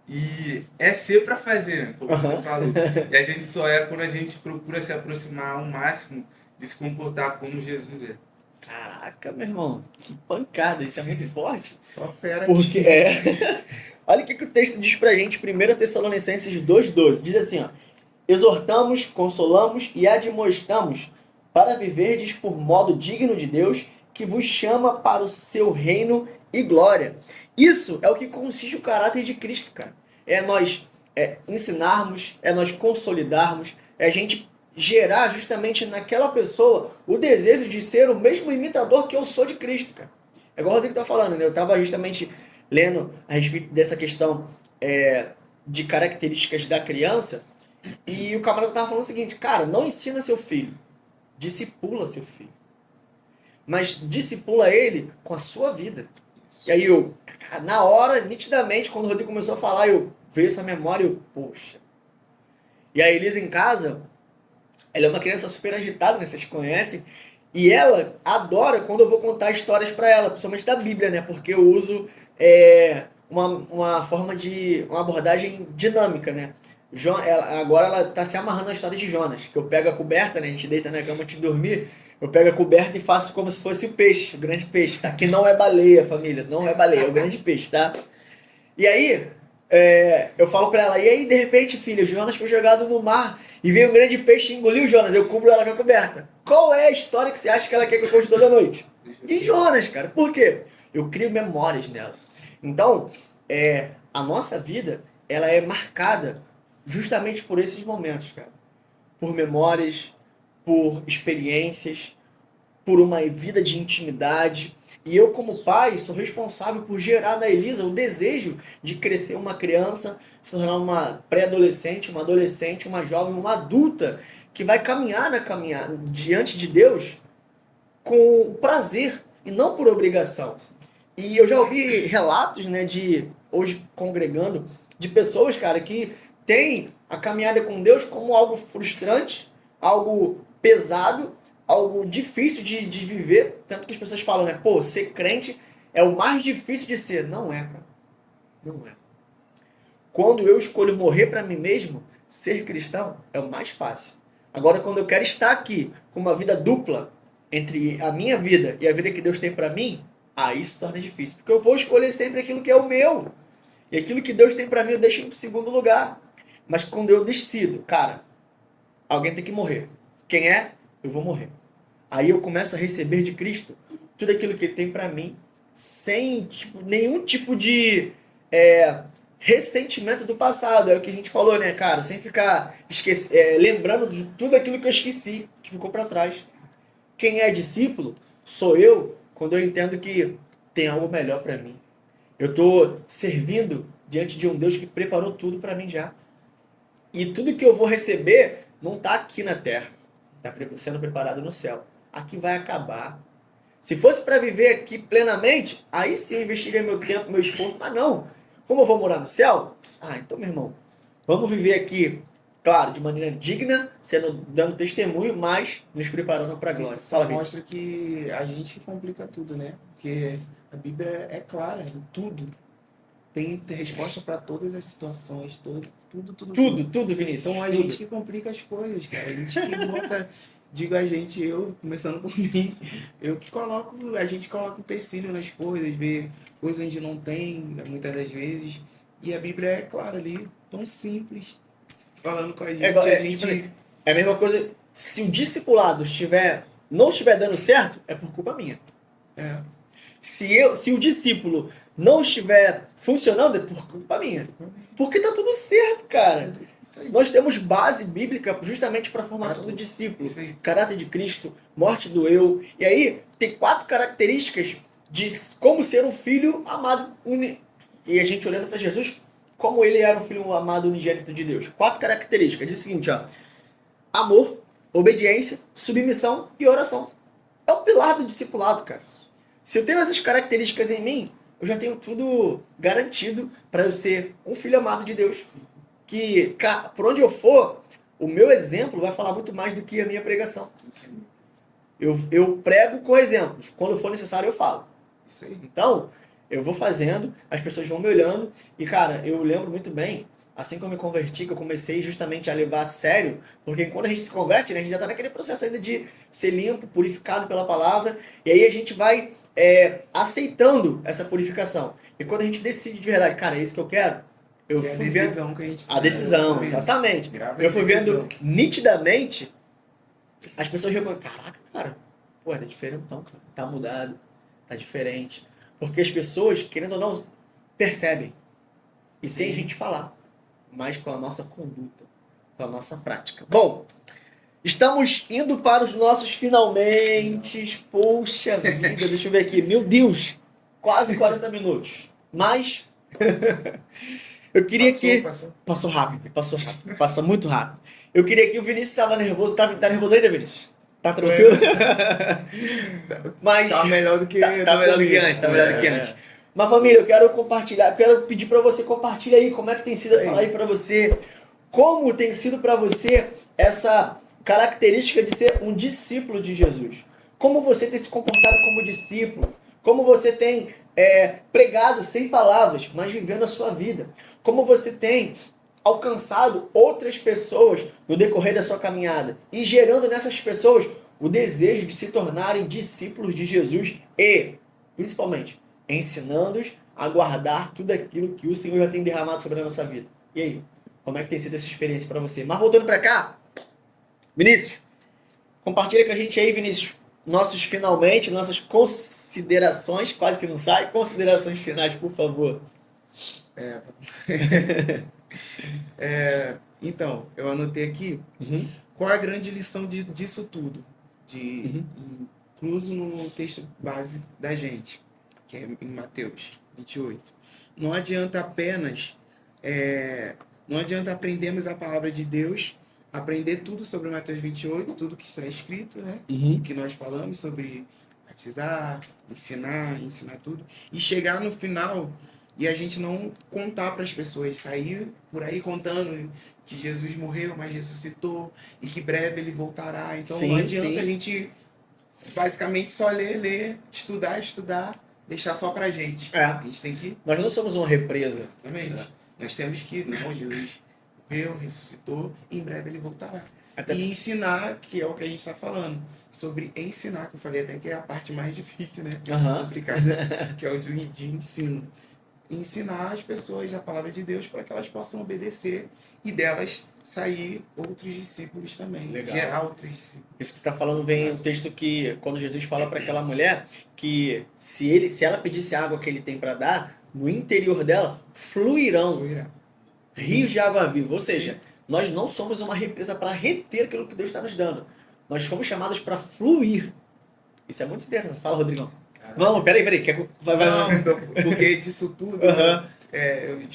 [SPEAKER 2] e é ser para fazer, né? Como você falou. E a gente só é quando a gente procura se aproximar ao máximo de se comportar como Jesus é.
[SPEAKER 1] Caraca, meu irmão, que pancada, isso é muito forte.
[SPEAKER 3] Só fera
[SPEAKER 1] Porque
[SPEAKER 3] aqui.
[SPEAKER 1] olha o que o texto diz pra gente, 1 Tessalonicenses 2,12. Diz assim, ó: exortamos, consolamos e admoestamos para viverdes por modo digno de Deus, que vos chama para o seu reino e glória. Isso é o que consiste o caráter de Cristo, cara. É nós ensinarmos, é nós consolidarmos, é a gente gerar justamente naquela pessoa o desejo de ser o mesmo imitador que eu sou de Cristo, cara. É igual o Rodrigo tá falando, né? Eu tava justamente lendo a respeito dessa questão de características da criança, e o camarada tava falando o seguinte, cara, não ensina seu filho, discipula seu filho. Mas discipula ele com a sua vida. E aí eu, na hora, nitidamente, quando o Rodrigo começou a falar, veio essa memória e eu, poxa. E a Elisa em casa, ela é uma criança super agitada, né? Vocês conhecem. E ela adora quando eu vou contar histórias para ela, principalmente da Bíblia, né? Porque eu uso uma forma uma abordagem dinâmica, né? Agora ela tá se amarrando na história de Jonas, que eu pego a coberta, né? A gente deita na cama antes de dormir, eu pego a coberta e faço como se fosse o peixe, o grande peixe, tá? Que não é baleia, família, não é baleia, é o grande peixe, tá? E aí, eu falo pra ela, e aí, de repente, filha, o Jonas foi jogado no mar e veio um grande peixe e engoliu o Jonas, eu cubro ela com a coberta. Qual é a história que você acha que ela quer que eu conte toda noite? De Jonas, cara. Por quê? Eu crio memórias nelas. Então, a nossa vida, ela é marcada justamente por esses momentos, cara. Por memórias, por experiências, por uma vida de intimidade. E eu, como pai, sou responsável por gerar na Elisa o desejo de crescer uma criança, se tornar uma pré-adolescente, uma adolescente, uma jovem, uma adulta, que vai caminhar diante de Deus com prazer e não por obrigação. E eu já ouvi relatos, né, hoje congregando, de pessoas, cara, que têm a caminhada com Deus como algo frustrante, algo pesado, algo difícil de viver. Tanto que as pessoas falam, né, pô, ser crente é o mais difícil de ser. Não é, cara. Não é. Quando eu escolho morrer para mim mesmo, ser cristão é o mais fácil. Agora, quando eu quero estar aqui com uma vida dupla entre a minha vida e a vida que Deus tem para mim, aí se torna difícil. Porque eu vou escolher sempre aquilo que é o meu. E aquilo que Deus tem para mim eu deixo em segundo lugar. Mas quando eu decido, cara, alguém tem que morrer. Quem é? Eu vou morrer. Aí eu começo a receber de Cristo tudo aquilo que Ele tem para mim, sem nenhum tipo de ressentimento do passado. É o que a gente falou, né, cara? Sem ficar lembrando de tudo aquilo que eu esqueci, que ficou para trás. Quem é discípulo sou eu quando eu entendo que tem algo melhor para mim. Eu estou servindo diante de um Deus que preparou tudo para mim já. E tudo que eu vou receber não está aqui na terra. Está sendo preparado no céu. Aqui vai acabar. Se fosse para viver aqui plenamente, aí sim eu investiria meu tempo, meu esforço. Mas não. Como eu vou morar no céu? Ah, então, meu irmão, vamos viver aqui claro, de maneira digna, dando testemunho, mas nos preparando para a glória.
[SPEAKER 3] Isso
[SPEAKER 1] Fala,
[SPEAKER 3] só
[SPEAKER 1] Vitor.
[SPEAKER 3] mostra que a gente complica tudo, né? Porque a Bíblia é clara em tudo. Tem resposta para todas as situações, tudo, Vinícius.
[SPEAKER 1] Então
[SPEAKER 3] Então a gente que complica as coisas, cara. A gente que bota, digo a gente, eu, começando por mim, eu que coloco, a gente coloca empecilho nas coisas, vê coisas onde não tem, muitas das vezes. E a Bíblia é clara ali, tão simples, falando com a gente,
[SPEAKER 1] igual-
[SPEAKER 3] a
[SPEAKER 1] é,
[SPEAKER 3] gente.
[SPEAKER 1] tipo, é a mesma coisa, se o discipulado não estiver dando certo, é por culpa minha.
[SPEAKER 3] É,
[SPEAKER 1] Se o discípulo não estiver funcionando, é por culpa minha. Porque tá tudo certo, cara.
[SPEAKER 3] isso aí.
[SPEAKER 1] Nós temos base bíblica justamente para a formação do discípulo.
[SPEAKER 3] Isso aí.
[SPEAKER 1] Caráter de Cristo, morte do eu. E aí, tem 4 características de como ser um filho amado. E a gente olhando para Jesus, como ele era um filho amado unigênito de Deus. 4 características. Diz o seguinte, ó. Amor, obediência, submissão e oração. É o pilar do discipulado, cara. Se eu tenho essas características em mim, eu já tenho tudo garantido para eu ser um filho amado de Deus. Que por onde eu for, o meu exemplo vai falar muito mais do que a minha pregação. Eu prego com exemplos. Quando for necessário, eu falo.
[SPEAKER 3] Isso aí.
[SPEAKER 1] Então, eu vou fazendo, as pessoas vão me olhando. E, cara, eu lembro muito bem, assim que eu me converti, que eu comecei justamente a levar a sério, porque quando a gente se converte, né, a gente já está naquele processo ainda de ser limpo, purificado pela palavra, e aí a gente vai aceitando essa purificação. E quando a gente decide de verdade, cara, é isso que eu quero, eu
[SPEAKER 3] Que é a
[SPEAKER 1] fui vendo
[SPEAKER 3] decisão que a gente
[SPEAKER 1] a decisão,
[SPEAKER 3] faz.
[SPEAKER 1] exatamente.
[SPEAKER 3] Grava
[SPEAKER 1] Eu
[SPEAKER 3] a
[SPEAKER 1] fui
[SPEAKER 3] decisão.
[SPEAKER 1] vendo nitidamente as pessoas reconhecem, caraca, cara, pô, tá diferente então, cara, tá mudado, tá diferente. Porque as pessoas, querendo ou não, percebem. E sem a gente falar, mas com a nossa conduta, com a nossa prática. Bom, estamos indo para os nossos finalmente. Poxa vida, deixa eu ver aqui. Meu Deus, quase 40 minutos. Mas eu queria que... Passou rápido, passa muito rápido. Eu queria que o Vinícius estava nervoso. Tá nervoso ainda, Vinícius? Tá tranquilo? Mas
[SPEAKER 3] Tá melhor do que
[SPEAKER 1] tá
[SPEAKER 3] no
[SPEAKER 1] melhor do que
[SPEAKER 3] começo.
[SPEAKER 1] antes, tá melhor do que antes. Mas família, eu quero compartilhar, eu quero pedir para você compartilhar aí como é que tem sido
[SPEAKER 3] Isso
[SPEAKER 1] essa
[SPEAKER 3] aí.
[SPEAKER 1] live para você. Como tem sido para você essa característica de ser um discípulo de Jesus. Como você tem se comportado como discípulo. Como você tem pregado sem palavras, mas vivendo a sua vida. Como você tem alcançado outras pessoas no decorrer da sua caminhada e gerando nessas pessoas o desejo de se tornarem discípulos de Jesus e, principalmente, ensinando-os a guardar tudo aquilo que o Senhor já tem derramado sobre a nossa vida. E aí, como é que tem sido essa experiência para você? Mas voltando para cá, Vinícius, compartilha com a gente aí, Vinícius, nossas considerações, quase que não sai, considerações finais, por favor.
[SPEAKER 3] Então, eu anotei aqui qual é a grande lição disso tudo, incluso no texto base da gente, que é em Mateus 28. Não adianta apenas, não adianta aprendermos a palavra de Deus, aprender tudo sobre Mateus 28, tudo que está escrito, né? Que nós falamos sobre batizar, ensinar tudo, e chegar no final e a gente não contar para as pessoas, sair por aí contando que Jesus morreu, mas ressuscitou e que breve ele voltará. Então não adianta a gente basicamente só ler, estudar, deixar só pra gente. A gente tem que...
[SPEAKER 1] Nós não somos uma represa.
[SPEAKER 3] Exatamente. Nós temos que, não, Jesus morreu, ressuscitou, e em breve ele voltará. E ensinar, que é o que a gente está falando, sobre ensinar, que eu falei até que é a parte mais difícil, né? Complicada, que é o de ensino. Ensinar as pessoas a palavra de Deus para que elas possam obedecer e delas sair outros discípulos também.
[SPEAKER 1] Legal.
[SPEAKER 3] Gerar outros discípulos.
[SPEAKER 1] Isso que você está falando vem um texto que, quando Jesus fala para aquela mulher, que se ela pedisse a água que ele tem para dar, no interior dela fluirão rios de água viva. Ou seja, nós não somos uma represa para reter aquilo que Deus está nos dando. Nós fomos chamados para fluir. Isso é muito interessante. Fala, Rodrigão. Não, peraí.
[SPEAKER 3] Não, porque disso tudo...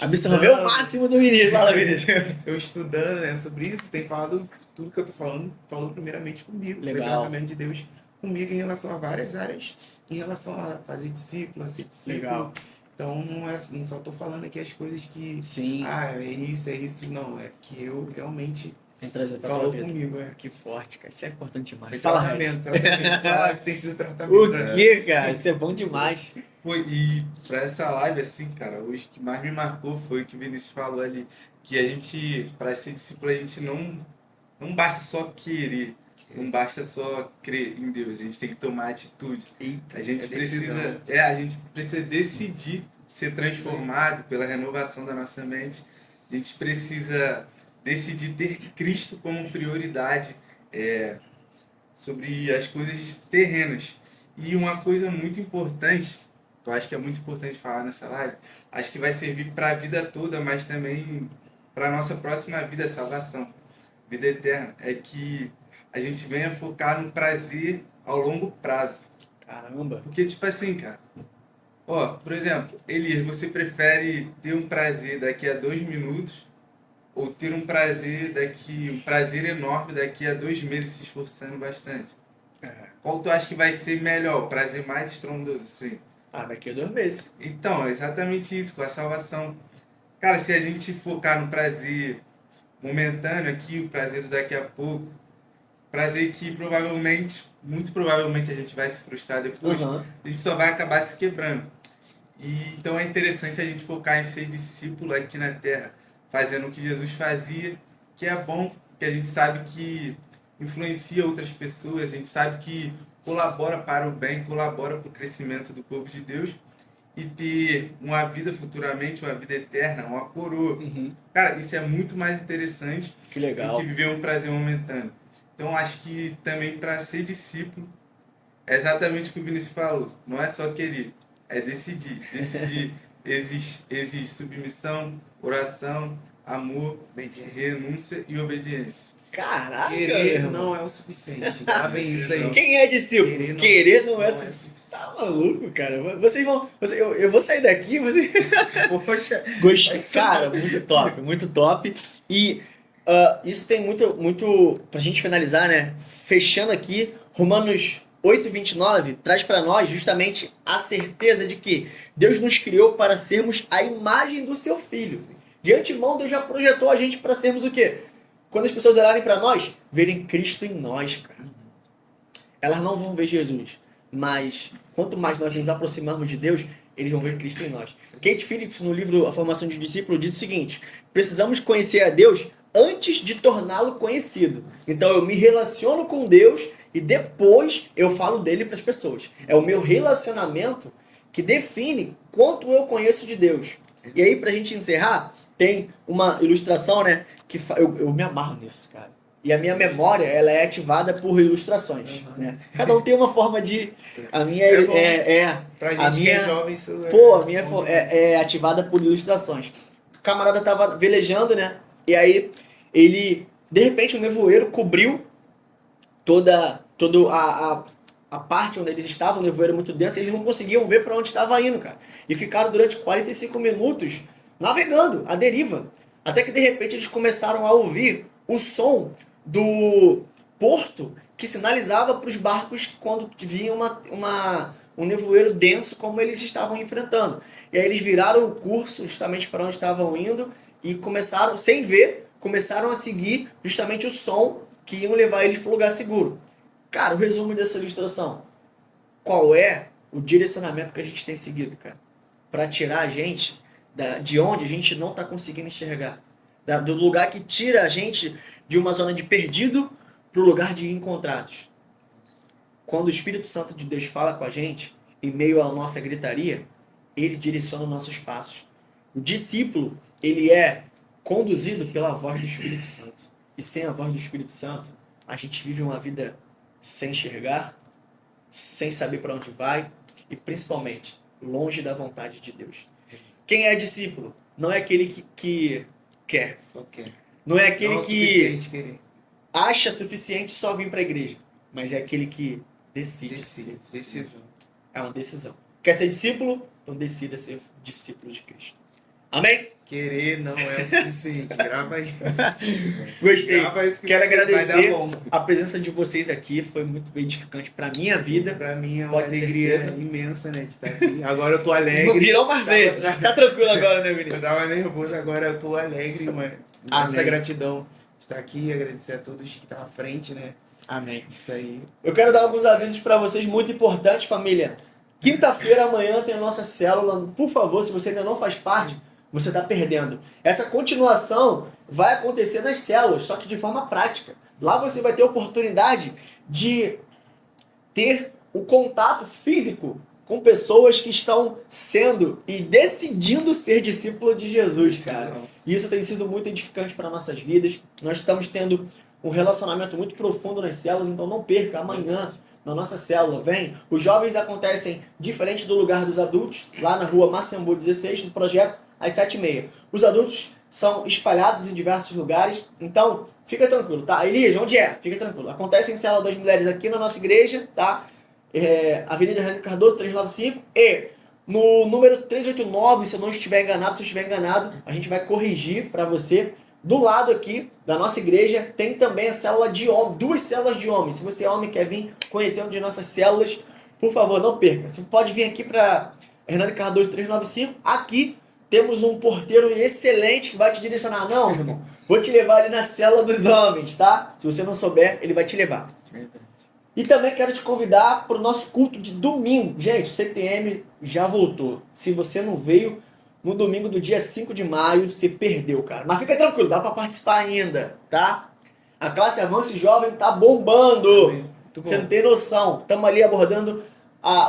[SPEAKER 1] Absorveu o máximo do Vinícius. Fala, Vinícius.
[SPEAKER 3] Eu estudando, né, sobre isso, tem falado tudo que eu tô falando primeiramente comigo.
[SPEAKER 1] Legal.
[SPEAKER 3] Foi tratamento de Deus comigo em relação a várias áreas, em relação a fazer discípulo, a ser discípulo.
[SPEAKER 1] Legal.
[SPEAKER 3] Então não só tô falando aqui as coisas que,
[SPEAKER 1] Sim.
[SPEAKER 3] é isso, não. É que eu realmente
[SPEAKER 1] Tem que trazer pra
[SPEAKER 3] falou
[SPEAKER 1] tua vida.
[SPEAKER 3] comigo,
[SPEAKER 1] Que forte, cara. Isso é importante demais.
[SPEAKER 3] Foi
[SPEAKER 1] Fala,
[SPEAKER 3] tratamento.
[SPEAKER 1] Red.
[SPEAKER 3] Essa live tem sido
[SPEAKER 1] O
[SPEAKER 3] tratamento.
[SPEAKER 1] quê, cara? Isso é bom demais.
[SPEAKER 2] Pô, e pra essa live, assim, cara, o que mais me marcou foi o que o Vinícius falou ali, que a gente, pra ser discípulo, a gente não basta só querer, não basta só crer em Deus, a gente tem que tomar atitude.
[SPEAKER 1] Eita,
[SPEAKER 2] A gente
[SPEAKER 3] decisão.
[SPEAKER 2] a gente precisa decidir ser transformado pela renovação da nossa mente. A gente precisa decidir ter Cristo como prioridade sobre as coisas terrenas. E uma coisa muito importante, que eu acho que é muito importante falar nessa live, acho que vai servir para a vida toda, mas também para a nossa próxima vida, salvação, vida eterna, é que a gente venha focar no prazer ao longo prazo.
[SPEAKER 1] Caramba.
[SPEAKER 2] Porque, tipo assim, cara, ó, por exemplo, Elias, você prefere ter um prazer daqui a 2 minutos ou ter um prazer enorme daqui a 2 meses se esforçando bastante? Qual tu acha que vai ser melhor, o prazer mais estrondoso, assim?
[SPEAKER 1] Daqui a 2 meses.
[SPEAKER 2] Então, é exatamente isso, com a salvação. Cara, se a gente focar no prazer momentâneo aqui, o prazer do daqui a pouco, prazer que provavelmente, muito provavelmente a gente vai se frustrar depois,
[SPEAKER 1] Aham.
[SPEAKER 2] a gente só vai acabar se quebrando. E então é interessante a gente focar em ser discípulo aqui na Terra, fazendo o que Jesus fazia, que é bom, que a gente sabe que influencia outras pessoas, a gente sabe que colabora para o bem, colabora para o crescimento do povo de Deus e ter uma vida futuramente, uma vida eterna, uma coroa.
[SPEAKER 1] Uhum.
[SPEAKER 2] Cara, isso é muito mais interessante
[SPEAKER 1] Que
[SPEAKER 2] do
[SPEAKER 1] legal.
[SPEAKER 2] que viver um prazer momentâneo. Então acho que também para ser discípulo é exatamente o que o Vinícius falou. Não é só querer, é decidir. Decidir exige submissão, oração, amor, renúncia e obediência.
[SPEAKER 1] Caraca, meu
[SPEAKER 3] Querer
[SPEAKER 1] irmão.
[SPEAKER 3] não é o suficiente. Gravem isso aí.
[SPEAKER 1] Quem é discípulo? Querer não é suficiente. Tá maluco, cara? Vocês vão. Eu vou sair daqui.
[SPEAKER 3] Poxa,
[SPEAKER 1] Gostei. Cara, muito top, muito top. E isso tem muito. Pra gente finalizar, né? Fechando aqui, Romanos 8:29 traz pra nós justamente a certeza de que Deus nos criou para sermos a imagem do seu Filho. De antemão, Deus já projetou a gente para sermos o quê? Quando as pessoas olharem para nós, verem Cristo em nós, cara. Elas não vão ver Jesus, mas quanto mais nós nos aproximarmos de Deus, eles vão ver Cristo em nós. Kate Phillips, no livro A Formação de Discípulo, diz o seguinte: precisamos conhecer a Deus antes de torná-lo conhecido. Então eu me relaciono com Deus e depois eu falo dele para as pessoas. É o meu relacionamento que define quanto eu conheço de Deus. E aí, pra gente encerrar, tem uma ilustração, né? Eu me amarro nisso, cara. E a minha memória, ela é ativada por ilustrações, né? Cada um tem uma forma de... A minha
[SPEAKER 3] bom. Pra
[SPEAKER 1] a
[SPEAKER 3] gente que
[SPEAKER 1] minha,
[SPEAKER 3] é jovem, isso
[SPEAKER 1] a minha
[SPEAKER 3] bom demais.
[SPEAKER 1] é ativada por ilustrações. O camarada tava velejando, né? E aí, ele... De repente, o nevoeiro cobriu toda a parte onde eles estavam, o nevoeiro muito denso, e eles não conseguiam ver para onde estava indo, cara. E ficaram durante 45 minutos navegando, à deriva. Até que de repente eles começaram a ouvir o som do porto que sinalizava para os barcos quando vinha um nevoeiro denso como eles estavam enfrentando. E aí eles viraram o curso justamente para onde estavam indo e começaram, sem ver, começaram a seguir justamente o som que iam levar eles para o lugar seguro. Cara, o resumo dessa ilustração. Qual é o direcionamento que a gente tem seguido, cara? Para tirar a gente de onde a gente não está conseguindo enxergar. Do lugar que tira a gente de uma zona de perdido para o lugar de encontrados. Quando o Espírito Santo de Deus fala com a gente, em meio à nossa gritaria, ele direciona os nossos passos. O discípulo, ele é conduzido pela voz do Espírito Santo. E sem a voz do Espírito Santo, a gente vive uma vida sem enxergar, sem saber para onde vai e principalmente longe da vontade de Deus. Quem é discípulo? Não é aquele que quer.
[SPEAKER 3] Só quer.
[SPEAKER 1] Não é aquele
[SPEAKER 3] Não é o
[SPEAKER 1] que
[SPEAKER 3] suficiente querer.
[SPEAKER 1] acha suficiente só vir para a igreja, mas é aquele que decide.
[SPEAKER 3] Decisão.
[SPEAKER 1] É uma decisão. Quer ser discípulo? Então decida ser discípulo de Cristo. Amém?
[SPEAKER 3] Querer não é o suficiente. Grava isso.
[SPEAKER 1] Gostei.
[SPEAKER 3] Grava isso que
[SPEAKER 1] Quero
[SPEAKER 3] vai
[SPEAKER 1] agradecer
[SPEAKER 3] dar bom.
[SPEAKER 1] a presença de vocês aqui. Foi muito edificante pra minha vida.
[SPEAKER 3] Pra mim é uma
[SPEAKER 1] Pode ter
[SPEAKER 3] alegria
[SPEAKER 1] certeza.
[SPEAKER 3] imensa, né, de estar aqui. Agora eu tô
[SPEAKER 1] Vou
[SPEAKER 3] alegre.
[SPEAKER 1] virar umas
[SPEAKER 3] Tava
[SPEAKER 1] vezes.
[SPEAKER 3] tra-
[SPEAKER 1] Tá tranquilo agora, né,
[SPEAKER 3] Eu
[SPEAKER 1] Vinícius?
[SPEAKER 3] tava nervoso, agora eu tô alegre, mas
[SPEAKER 1] Amém.
[SPEAKER 3] essa gratidão de estar aqui, agradecer a todos que estão à frente, né?
[SPEAKER 1] Amém.
[SPEAKER 3] Isso aí.
[SPEAKER 1] Eu quero dar alguns avisos para vocês muito importantes, família. Quinta-feira, amanhã, tem a nossa célula. Por favor, se você ainda não faz parte, você está perdendo. Essa continuação vai acontecer nas células, só que de forma prática. Lá você vai ter a oportunidade de ter o contato físico com pessoas que estão sendo e decidindo ser discípulo de Jesus, cara. E isso tem sido muito edificante para nossas vidas. Nós estamos tendo um relacionamento muito profundo nas células, então não perca amanhã na nossa célula. Vem, os jovens acontecem diferente do lugar dos adultos, lá na rua Maciambu 16, no projeto, às 7h30. Os adultos são espalhados em diversos lugares, então fica tranquilo, tá? Elias, onde é? Fica tranquilo. Acontece em célula das mulheres aqui na nossa igreja, tá? Avenida Hernani Cardoso, 395, e no número 389, se eu não estiver enganado, se eu estiver enganado, a gente vai corrigir para você. Do lado aqui da nossa igreja tem também a célula de homem, 2 células de homens. Se você é homem e quer vir conhecer uma de nossas células, por favor, não perca. Você pode vir aqui para Hernani Cardoso 395. Aqui temos um porteiro excelente que vai te direcionar. Não, meu irmão, vou te levar ali na célula dos homens, tá? Se você não souber, ele vai te levar.
[SPEAKER 3] Verdade.
[SPEAKER 1] E também quero te convidar para o nosso culto de domingo. Gente, o CTM já voltou. Se você não veio no domingo do dia 5 de maio, você perdeu, cara. Mas fica tranquilo, dá para participar ainda, tá? A classe Avance Jovem tá bombando.
[SPEAKER 3] Muito bom.
[SPEAKER 1] Você não tem noção. Estamos ali abordando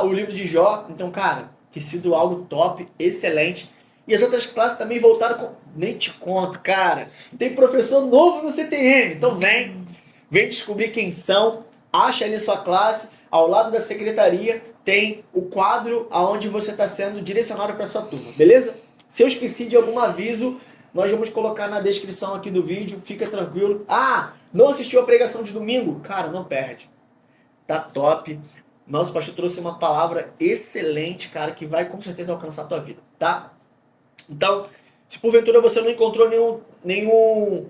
[SPEAKER 1] o livro de Jó. Então, cara, tem sido algo top, excelente. E as outras classes também voltaram com... Nem te conto, cara. Tem professor novo no CTM. Então vem descobrir quem são. Acha ali sua classe, ao lado da secretaria tem o quadro aonde você está sendo direcionado para sua turma, beleza? Se eu esqueci de algum aviso, nós vamos colocar na descrição aqui do vídeo, fica tranquilo. Ah, não assistiu a pregação de domingo? Cara, não perde. Tá top. Nosso pastor trouxe uma palavra excelente, cara, que vai com certeza alcançar a tua vida, tá? Então, se porventura você não encontrou nenhum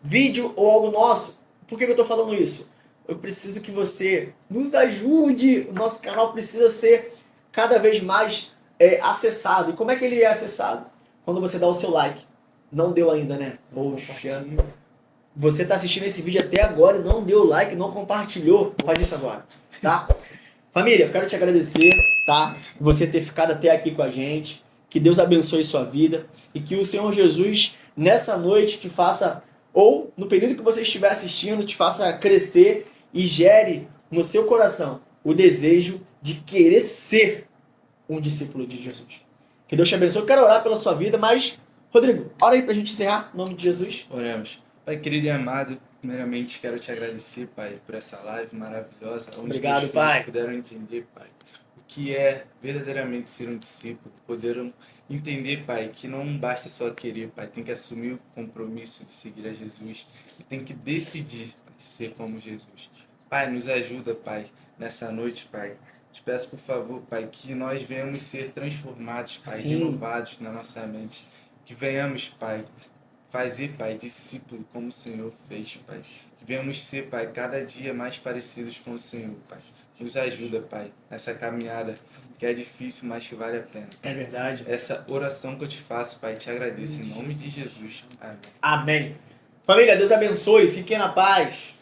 [SPEAKER 1] vídeo ou algo nosso, por que eu estou falando isso? Eu preciso que você nos ajude. O nosso canal precisa ser cada vez mais acessado. E como é que ele é acessado? Quando você dá o seu like. Não deu ainda, né? Poxa. Você está assistindo esse vídeo até agora e não deu like, não compartilhou. Faz isso agora, tá? Família, eu quero te agradecer, tá? Você ter ficado até aqui com a gente. Que Deus abençoe sua vida. E que o Senhor Jesus, nessa noite, te faça... Ou no período que você estiver assistindo, te faça crescer e gere no seu coração o desejo de querer ser um discípulo de Jesus. Que Deus te abençoe. Eu quero orar pela sua vida, mas, Rodrigo, ora aí pra gente encerrar, em nome de Jesus.
[SPEAKER 2] Oremos. Pai querido e amado, primeiramente quero te agradecer, Pai, por essa live maravilhosa. Onde
[SPEAKER 1] Obrigado,
[SPEAKER 2] teus filhos
[SPEAKER 1] Pai.
[SPEAKER 2] puderam entender, Pai, o que é verdadeiramente ser um discípulo. Puderam entender, Pai, que não basta só querer, Pai. Tem que assumir o compromisso de seguir a Jesus. E tem que decidir, Pai, ser como Jesus. Pai, nos ajuda, Pai, nessa noite, Pai. Te peço, por favor, Pai, que nós venhamos ser transformados, Pai,
[SPEAKER 1] Sim.
[SPEAKER 2] renovados na nossa mente. Que venhamos, Pai, fazer, Pai, discípulo como o Senhor fez, Pai. Que venhamos ser, Pai, cada dia mais parecidos com o Senhor, Pai. Nos ajuda, Pai, nessa caminhada que é difícil, mas que vale a pena.
[SPEAKER 1] É verdade.
[SPEAKER 2] Essa oração que eu te faço, Pai, te agradeço em nome de Jesus. Amém.
[SPEAKER 1] Amém. Família, Deus abençoe. Fiquem na paz.